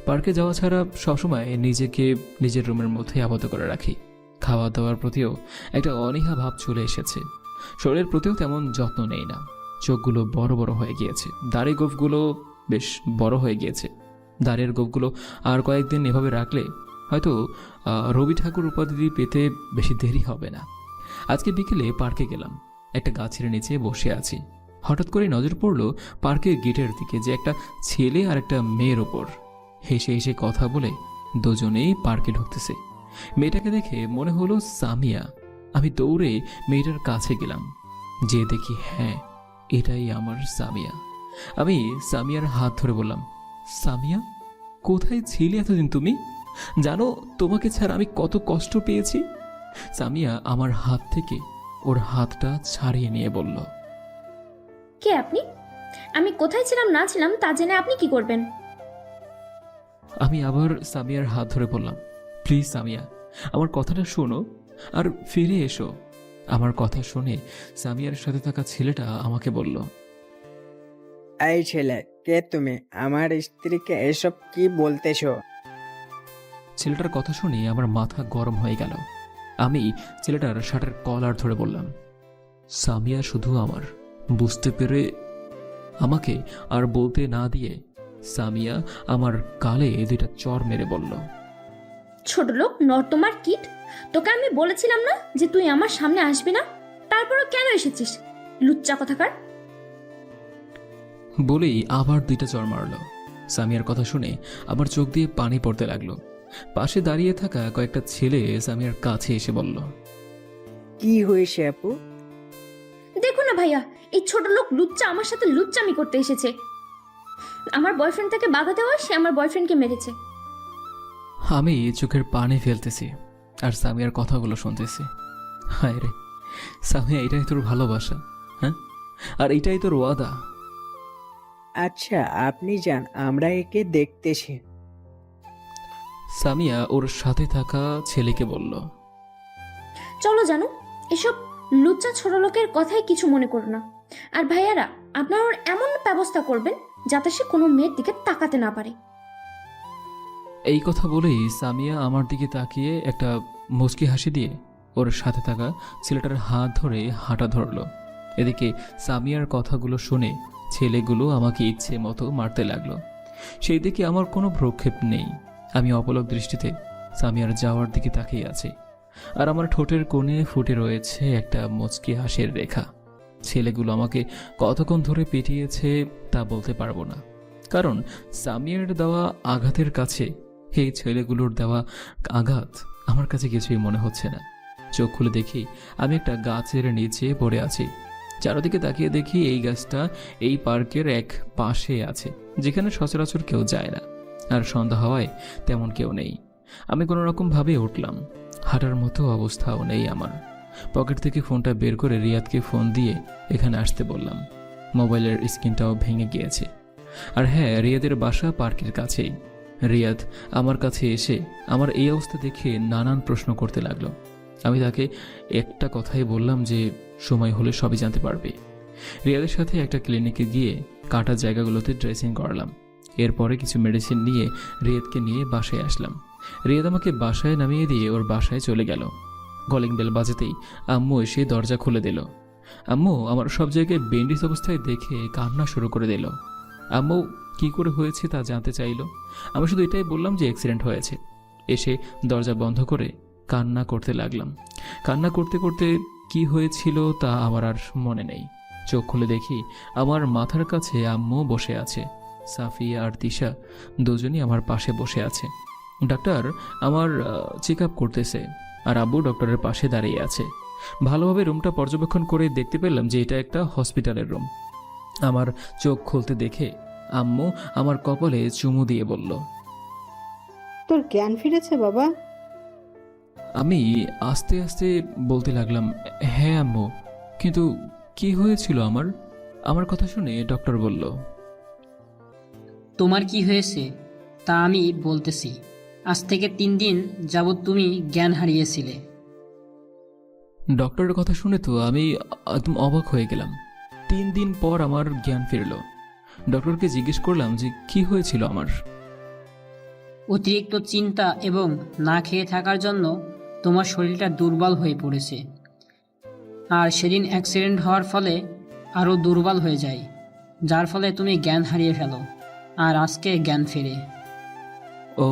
Speaker 1: পার্কে যাওয়া ছাড়া সবসময় নিজেকে নিজের রুমের মধ্যে আবদ্ধ করে রাখি। খাওয়া দাওয়ার প্রতিও একটা অনীহা ভাব চলে এসেছে। শরীরের প্রতিও তেমন যত্ন নেই না। চোখগুলো বড় বড় হয়ে গিয়েছে। দাড়ি গোঁফগুলো বেশ বড় হয়ে গিয়েছে। দাড়ির গোঁফগুলো আর কয়েকদিন এভাবে রাখলে হয়তো রবি ঠাকুর উপাধি পেতে বেশি দেরি হবে না। আজকে বিকেলে পার্কে গেলাম। একটা গাছের নিচে বসে আছি। হঠাৎ করে নজর পড়ল পার্কের গেটের দিকে, যে একটা ছেলে আর একটা মেয়ের ওপর হেসে হেসে কথা বলে দুজনেই পার্কে ঢুকতেছে। মেয়েটাকে দেখে মনে হলো সামিয়া। আমি দৌড়ে মেয়েটার কাছে গেলাম। যে দেখি হ্যাঁ, এটাই আমার সামিয়া। আমি সামিয়ার হাত ধরে বললাম, সামিয়া কোথায় ছিলে এতদিন তুমি? জানো তোমাকে ছাড়া আমি কত কষ্ট পেয়েছি? সামিয়া আমার হাত থেকে ওর হাতটা ছাড়িয়ে নিয়ে বলল,
Speaker 7: কে আপনি? আমি কোথায় ছিলাম না ছিলাম তা জেনে আপনি কি করবেন?
Speaker 1: আমি আবার সামিয়ার হাত ধরে বললাম, প্লিজ সামিয়া, আমার কথাটা শোনো আর ফিরে এসো। আমার কথা শুনে সামিয়ার সাথে থাকা ছেলেটা আমাকে বলল,
Speaker 17: এই ছেলে, কে তুমি? আমার স্ত্রীকে এসব কি বলতেছো?
Speaker 1: ছেলেটার কথা শুনে আমার মাথা গরম হয়ে গেল। আমি ছেলেটার শার্টের কলার ধরে বললাম, সামিয়া শুধু আমার। বুঝতে পেরে আমাকে আর বলতে না দিয়ে সামিয়া আমার গালে 2টা চড় মেরে বলল,
Speaker 7: ছোট লোক, নর্তমার কিট, তোকে আমি বলেছিলাম না যে তুই আমার সামনে আসবি না? তারপরও কেন এসেছিস, লুচ্চা কথাকার?
Speaker 1: বলেই আবার 2টা চড় মারল। সামিয়ার কথা শুনে আমার চোখ দিয়ে পানি পড়তে লাগলো। পাশে দাঁড়িয়ে থাকা কয়েকটা ছেলে সামিয়ার কাছে এসে বলল,
Speaker 17: কি হয়েছে আপু?
Speaker 7: দেখো না ভাইয়া, এই ছোট লোক লুচ্চা আমার সাথে লুচ্চামি করতে এসেছে। আমার বয়ফ্রেন্ড তাকে বাধা দেওয়া, সে আমার বয়ফ্রেন্ডকে মেরেছে।
Speaker 1: আমি চোখের পানি ফেলতেছি আর সামিয়ার কথাগুলো শুনতেছি। হায় রে সামিয়া, এটাই তোর ভালোবাসা? হ্যাঁ, আর এটাই তোর ওয়াদা?
Speaker 17: আচ্ছা আপনি যান, আমরা একে দেখতেছি।
Speaker 1: সামিয়া ওর সাথে থাকা ছেলেকে বলল,
Speaker 7: চলো জানো, এসব লুচ্চা ছোট লোকের কথাই কিছু মনে করো না। আর ভাইয়ারা, আপনারা ওর এমন ব্যবস্থা করবেন যাতে সে কোনো মেয়ের দিকে তাকাতে না পারে।
Speaker 1: এই কথা বলেই সামিয়া আমার দিকে তাকিয়ে একটা মুচকি হাসি দিয়ে ওর সাথে থাকা ছেলেটার হাত ধরে হাঁটা ধরলো। এদিকে সামিয়ার কথাগুলো শুনে ছেলেগুলো আমাকে ইচ্ছে মতো মারতে লাগলো। সেই দিকে আমার কোনো ভ্রুক্ষেপ নেই। আমি অপলক দৃষ্টিতে সামিয়ার যাওয়ার দিকে তাকিয়ে আছি, আর আমার ঠোঁটের কোণে ফুটে রয়েছে একটা মুচকি হাসির রেখা। ছেলেগুলো আমাকে কতক্ষণ ধরে পিটিয়েছে তা বলতে পারবো না, কারণ সামিয়ার দেওয়া আঘাতের কাছে এই ছেলেগুলোর দেওয়া আঘাত আমার কাছে কিছুই মনে হচ্ছে না। চোখ খুলে দেখি আমি একটা গাছের নিচে পড়ে আছি। চারদিকে তাকিয়ে দেখি এই গাছটা এই পার্কের এক পাশে আছে, যেখানে সচরাচর কেউ যায় না, আর সন্ধ্যা হওয়ায় তেমন কেউ নেই। আমি কোনো রকম ভাবে উঠলাম, হাঁটার মতো অবস্থাও নেই আমার। পকেট থেকে ফোনটা বের করে রিয়াদকে ফোন দিয়ে এখানে আসতে বললাম। মোবাইলের স্ক্রিনটাও ভেঙে গিয়েছে। আর হ্যাঁ, রিয়াদের বাসা পার্কের কাছেই। রিয়াদ আমার কাছে এসে আমার এই অবস্থা দেখে নানান প্রশ্ন করতে লাগলো। আমি তাকে একটা কথাই বললাম যে সময় হলে সবই জানতে পারবে। রিয়াদের সাথে একটা ক্লিনিকে গিয়ে কাটা জায়গাগুলোতে ড্রেসিং করালাম। এরপরে কিছু মেডিসিন নিয়ে রিয়াদকে নিয়ে বাসায় আসলাম। রিয়াদ আমাকে বাসায় নামিয়ে দিয়ে ওর বাসায় চলে গেল। কলিং বেল বাজাতেই আম্মু এসে দরজা খুলে দিল। আম্মু আমার সব জায়গায় বেন্ডিস অবস্থায় দেখে কান্না শুরু করে দিল। আম্মু কি করে হয়েছে তা জানতে চাইল। আমি শুধু এটাই বললাম যে অ্যাক্সিডেন্ট হয়েছে। এসে দরজা বন্ধ করে কান্না করতে লাগলাম। কান্না করতে করতে কি হয়েছিল তা আমার আর মনে নেই। চোখ খুলে দেখি আমার মাথার কাছে আম্মু বসে আছে। সাফিয়া আর তিশা দুজনই আমার পাশে বসে আছে। ডাক্তার আমার চেক আপ করতেছে, আর আব্বু ডক্টরের পাশে দাঁড়িয়ে আছে। ভালোভাবে রুমটা পর্যবেক্ষণ করে দেখতে পেলাম যে এটা একটা হসপিটালের রুম। আমার চোখ খুলতে দেখে আম্মু আমার কপালে চুমু দিয়ে বলল,
Speaker 11: তোর জ্ঞান ফিরেছে বাবা?
Speaker 1: আমি আস্তে আস্তে বলতে লাগলাম, হ্যাঁ আম্মু, কিন্তু কি হয়েছিল আমার? আমার কথা শুনে ডক্টর বলল,
Speaker 18: তোমার কি হয়েছে তা আমি বলতেছি। আজ থেকে 3 দিন যাবৎ তুমি জ্ঞান হারিয়েছিলে।
Speaker 1: ডক্টরের কথা শুনে তো আমি একদম অবাক হয়ে গেলাম। 3 দিন পর আমার জ্ঞান ফিরল। ডক্টরকে জিজ্ঞেস করলাম যে কি হয়েছিল আমার।
Speaker 18: অতিরিক্ত চিন্তা এবং না খেয়ে থাকার জন্য তোমার শরীরটা দুর্বল হয়ে পড়েছে, আর সেদিন অ্যাক্সিডেন্ট হওয়ার ফলে আরও দুর্বল হয়ে যায়, যার ফলে তুমি জ্ঞান হারিয়ে ফেলো, আর আজকে জ্ঞান ফেরে।
Speaker 1: ও,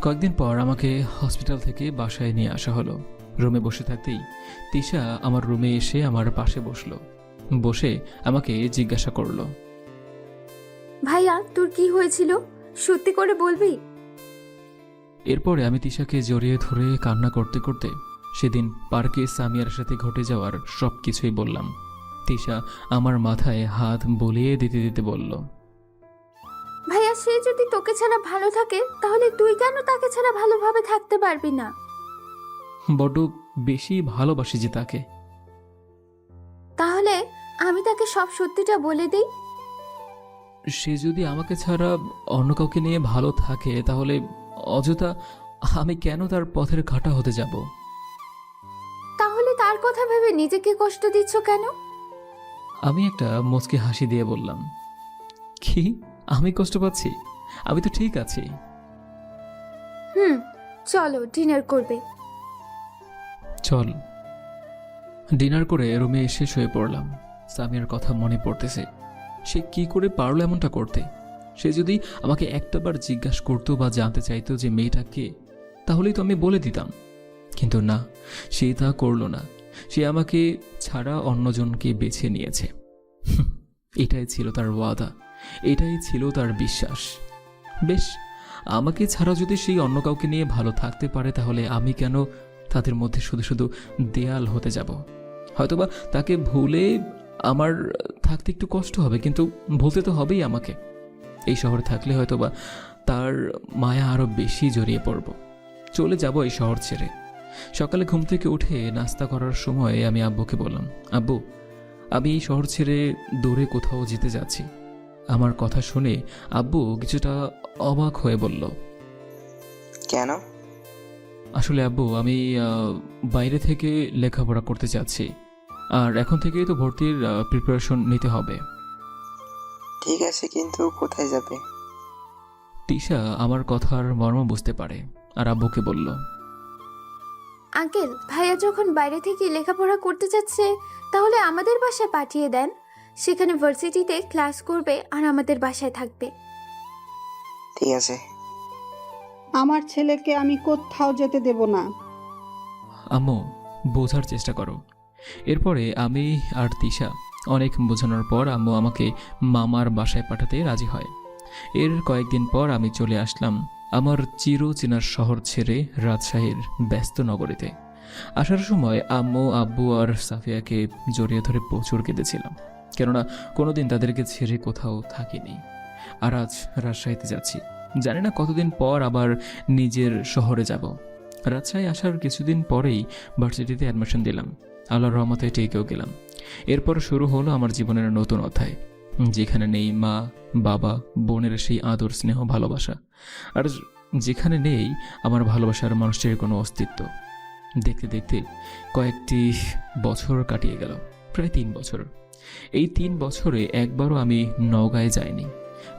Speaker 1: কয়েকদিন পর আমাকে হসপিটাল থেকে বাসায় নিয়ে আসা হলো। রুমে বসে থাকতেই তিশা আমার রুমে এসে আমার পাশে বসলো। বসে আমাকে জিজ্ঞাসা করলো,
Speaker 19: ভাইয়া তোর কি হয়েছিল, সত্যি করে বলবি?
Speaker 1: এরপরে আমি তিশাকে জড়িয়ে ধরে কান্না করতে করতে সেদিন পার্কে সামিয়ার সাথে ঘটে যাওয়ার সব কিছুই বললাম। তিশা আমার মাথায় হাত বুলিয়ে দিতে দিতে বলল,
Speaker 19: ভাইয়া সে যদি তোকে ছাড়া ভালো থাকে তাহলে তুই কেন তাকে ছাড়া ভালোভাবে থাকতে পারবি না?
Speaker 1: বড্ড বেশি ভালোবাসি যে তাকে।
Speaker 19: তাহলে আমি তাকে সব সত্যিটা বলে দিই।
Speaker 1: সে যদি আমাকে ছাড়া অন্য কাউকে নিয়ে ভালো থাকে তাহলে অযথা আমি কেন তার পথের কাঁটা হতে যাব?
Speaker 19: তাহলে তার কথা ভেবে নিজেকে কষ্ট দিচ্ছ কেন?
Speaker 1: আমি একটা মুচকি হাসি দিয়ে বললাম, কি আমি কষ্ট পাচ্ছি? আমি তো ঠিক আছি।
Speaker 19: চলো ডিনার করবে।
Speaker 1: চল। ডিনার করে রুমে এসে শুয়ে পড়লাম। সামিয়ার কথা মনে পড়তেছে। সে কি করে পারলো এমনটা করতে? সে যদি আমাকে একটাবার জিজ্ঞাসা করতো বা জানতে চাইতো যে মেয়েটা কে, তাহলেই তো আমি বলে দিতাম। কিন্তু না, সে তা করলো না। সে আমাকে ছাড়া অন্যজনকে বেছে নিয়েছে। এটাই ছিল তার ওয়াদা, এটাই ছিল তার বিশ্বাস। বেশ, আমাকে ছাড়া যদি সেই অন্য কাউকে নিয়ে ভালো থাকতে পারে তাহলে আমি কেন তাদের মধ্যে শুধু শুধু দেয়াল হতে যাব? হয়তোবা তাকে ভুলে আমার থাকতে একটু কষ্ট হবে, কিন্তু ভুলতে তো হবেই আমাকে। এই শহরে থাকলে হয়তোবা তার মায়া আরও বেশি জড়িয়ে পড়ব। চলে যাব এই শহর ছেড়ে। সকালে ঘুম থেকে উঠে নাস্তা করার সময় আমি আব্বুকে বললাম, আব্বু, আমি এই শহর ছেড়ে দূরে কোথাও যেতে যাচ্ছি। আমার কথা শুনে আব্বু কিছুটা অবাক হয়ে বলল,
Speaker 2: কেন?
Speaker 1: আসলে আব্বু, আমি বাইরে থেকে লেখাপড়া করতে চাচ্ছি, আর এখন থেকেই তো ভর্তির প্রিপারেশন নিতে হবে।
Speaker 2: ঠিক আছে, কিন্তু কোথায় যাবে?
Speaker 1: তিশা আমার কথার মর্ম বুঝতে পারে আর আব্বুকে বলল,
Speaker 19: আঙ্কেল, ভাইয়া যখন বাইরে থেকে লেখাপড়া করতে যাচ্ছে তাহলে আমাদের বাসায় পাঠিয়ে দেন। সেখানে ভার্সিটিতে ক্লাস করবে আর আমাদের বাসায় থাকবে।
Speaker 2: ঠিক আছে।
Speaker 11: আমার ছেলেকে আমি কোথাও যেতে দেব না।
Speaker 1: আম্মু, বোঝার চেষ্টা করো। এরপরে আমি আর তিশা অনেক বোঝানোর পর আম্মু আমাকে মামার বাসায় পাঠাতে রাজি হয়। এর কয়েকদিন পর আমি চলে আসলাম আমার চিরচেনার শহর ছেড়ে রাজশাহীর ব্যস্ত নগরীতে। আসার সময় আম্মু, আব্বু আর সাফিয়াকে জড়িয়ে ধরে প্রচুর কেঁদেছিলাম, কেননা কোনোদিন তাদেরকে ছেড়ে কোথাও থাকিনি। আর আজ রাজশাহীতে যাচ্ছি, জানি না কতদিন পর আবার নিজের শহরে যাব। রাজশাহী আসার কিছুদিন পরেই ভার্সিটিতে অ্যাডমিশন দিলাম, আল্লাহর রহমতে টেকেও গেলাম। এরপর শুরু হলো আমার জীবনের নতুন অধ্যায়, যেখানে নেই মা, বাবা, বোনের সেই আদর, স্নেহ, ভালোবাসা, আর যেখানে নেই আমার ভালোবাসার মানুষটির কোনো অস্তিত্ব। দেখতে দেখতে কয়েকটি বছর কাটিয়ে গেল, প্রায় 3 বছর। এই 3 বছরে একবারও আমি নওগাঁয় যাইনি।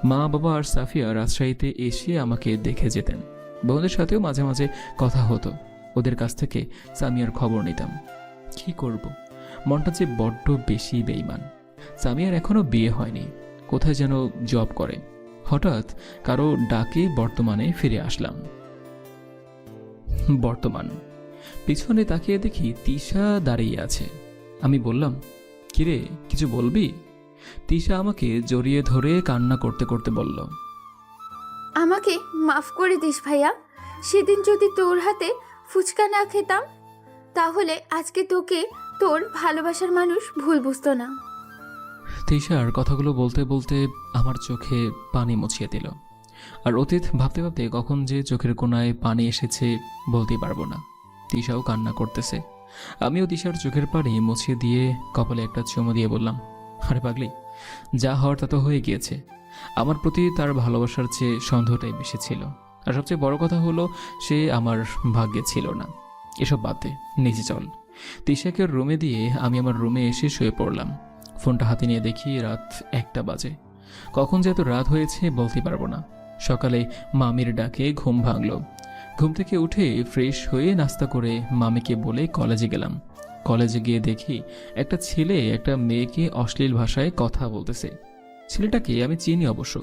Speaker 1: মা, বাবা আর সাফিয়া রাজশাহীতে এসে আমাকে দেখে যেতেন। বোনদের সাথেও মাঝে মাঝে কথা হতো, ওদের কাছ থেকে সামিয়ার খবর নিতাম। কি করব, মনটা যে বড্ড বেশি বেইমান। সামিয়ার এখনো বিয়ে হয়নি, কোথায় যেন জব করে। হঠাৎ কারো ডাকে বর্তমানে ফিরে আসলাম। বর্তমান পিছনে তাকিয়ে দেখি তিশা দাঁড়িয়ে আছে। আমি বললাম, কিরে, কিছু বলবি? তিশা আমাকে জড়িয়ে ধরে কান্না করতে করতে বলল,
Speaker 19: আমাকে মাফ করে দিস ভাইয়া। সেদিন যদি তোর হাতে ফুচকা না খেতাম তাহলে আজকে তোকে তোর ভালোবাসার মানুষ ভুল বুঝতো না।
Speaker 1: তিশার কথাগুলো বলতে বলতে আমার চোখে পানি মুছিয়ে দিল। আর অতীত ভাবতে ভাবতে কখন যে চোখের কোণায় পানি এসেছে বলতেই পারবো না। তিশাও কান্না করতেছে। আমিও তিশার চোখের পানি মুছিয়ে দিয়ে কপালে একটা চুমু দিয়ে বললাম, আরে পাগলি, যা হওয়ার তা তো হয়ে গিয়েছে। আমার প্রতি তার ভালোবাসার চেয়ে সন্দেহটাই বেশি ছিল। আর সবচেয়ে বড় কথা হলো, সে আমার ভাগ্যে ছিল না। এসব বাদ দে, নিচে চল। তিশাকে রুমে দিয়ে আমি আমার রুমে এসে শুয়ে পড়লাম। ফোনটা হাতে নিয়ে দেখি রাত 1টা বাজে। কখন যে এত রাত হয়েছে বলতে পারবো না। সকালে মামির ডাকে ঘুম ভাঙল। ঘুম থেকে উঠে ফ্রেশ হয়ে নাস্তা করে মামিকে বলে কলেজে গেলাম। কলেজে গিয়ে দেখি একটা ছেলে একটা মেয়েকে অশ্লীল ভাষায় কথা বলতেছে। ছেলেটাকে আমি চিনি অবশ্য,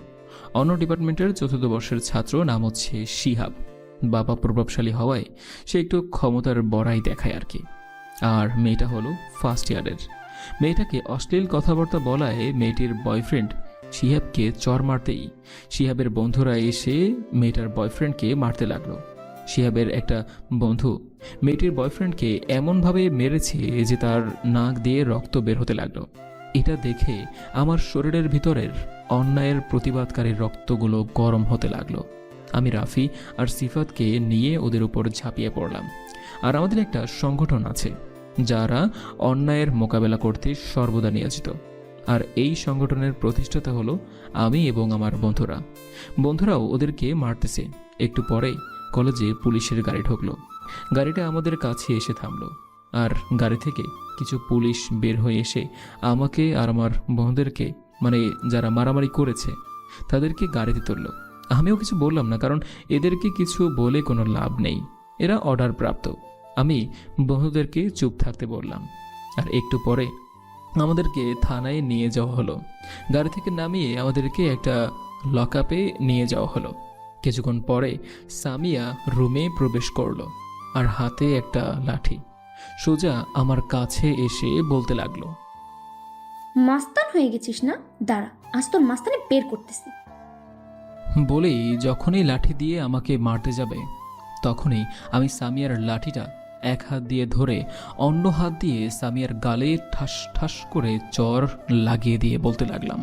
Speaker 1: অন্য ডিপার্টমেন্টের 4র্থ বর্ষের ছাত্র, নাম হচ্ছে শিহাব। বাবা প্রভাবশালী হওয়ায় সে একটু ক্ষমতার বড়াই দেখায় আর কি। আর মেয়েটা হলো ফার্স্ট ইয়ারের। মেয়েটাকে অশ্লীল কথাবার্তা বলায় মেয়েটির বয়ফ্রেন্ড শিহাবকে চর মারতেই শিহাবের বন্ধুরা এসে মেয়েটার বয়ফ্রেন্ডকে মারতে লাগলো। শিহাবের একটা বন্ধু মেয়েটির বয়ফ্রেন্ডকে এমনভাবে মেরেছে যে তার নাক দিয়ে রক্ত বের হতে লাগলো। এটা দেখে আমার শরীরের ভিতরের অন্যায়ের প্রতিবাদকারী রক্তগুলো গরম হতে লাগলো। আমি রাফি আর সিফাতকে নিয়ে ওদের উপর ঝাঁপিয়ে পড়লাম। আর আমাদের একটা সংগঠন আছে যারা অন্যায়ের মোকাবেলা করতে সর্বদা নিয়োজিত। আর এই সংগঠনের প্রতিষ্ঠাতা হলো আমি এবং আমার বন্ধুরাও ওদেরকে মারতেছে। একটু পরেই কলেজে পুলিশের গাড়ি ঢুকলো। গাড়িটা আমাদের কাছে এসে থামলো। আর গাড়ি থেকে কিছু পুলিশ বের হয়ে এসে আমাকে আর আমার বন্ধুদেরকে, মানে যারা মারামারি করেছে, তাদেরকে গাড়িতে তুললো। আমিও কিছু বললাম না, কারণ এদেরকে কিছু বলে কোনো লাভ নেই, এরা অর্ডার প্রাপ্ত। আমি বন্ধুদেরকে চুপ থাকতে বললাম। আর একটু পরে আমাদেরকে থানায় নিয়ে যাওয়া হলো। গাড়ি থেকে নামিয়ে আমাদেরকে একটা লকআপে নিয়ে যাওয়া হলো। কিছুক্ষণ পরে সামিয়া রুমে প্রবেশ করলো আর হাতে একটা লাঠি সোজা আমার কাছে এসে বলতে লাগলো,
Speaker 7: মাস্তান হয়ে গেছিস না? দাঁড়া, আজ তোর মাস্তানে বের করতেছি।
Speaker 1: বলেই যখনই লাঠি দিয়ে আমাকে মারতে যাবে তখনই আমি সামিয়ার লাঠিটা এক হাত দিয়ে ধরে অন্য হাত দিয়ে সামিয়ার গালে ঠাস ঠাস করে চর লাগিয়ে দিয়ে বলতে লাগলাম,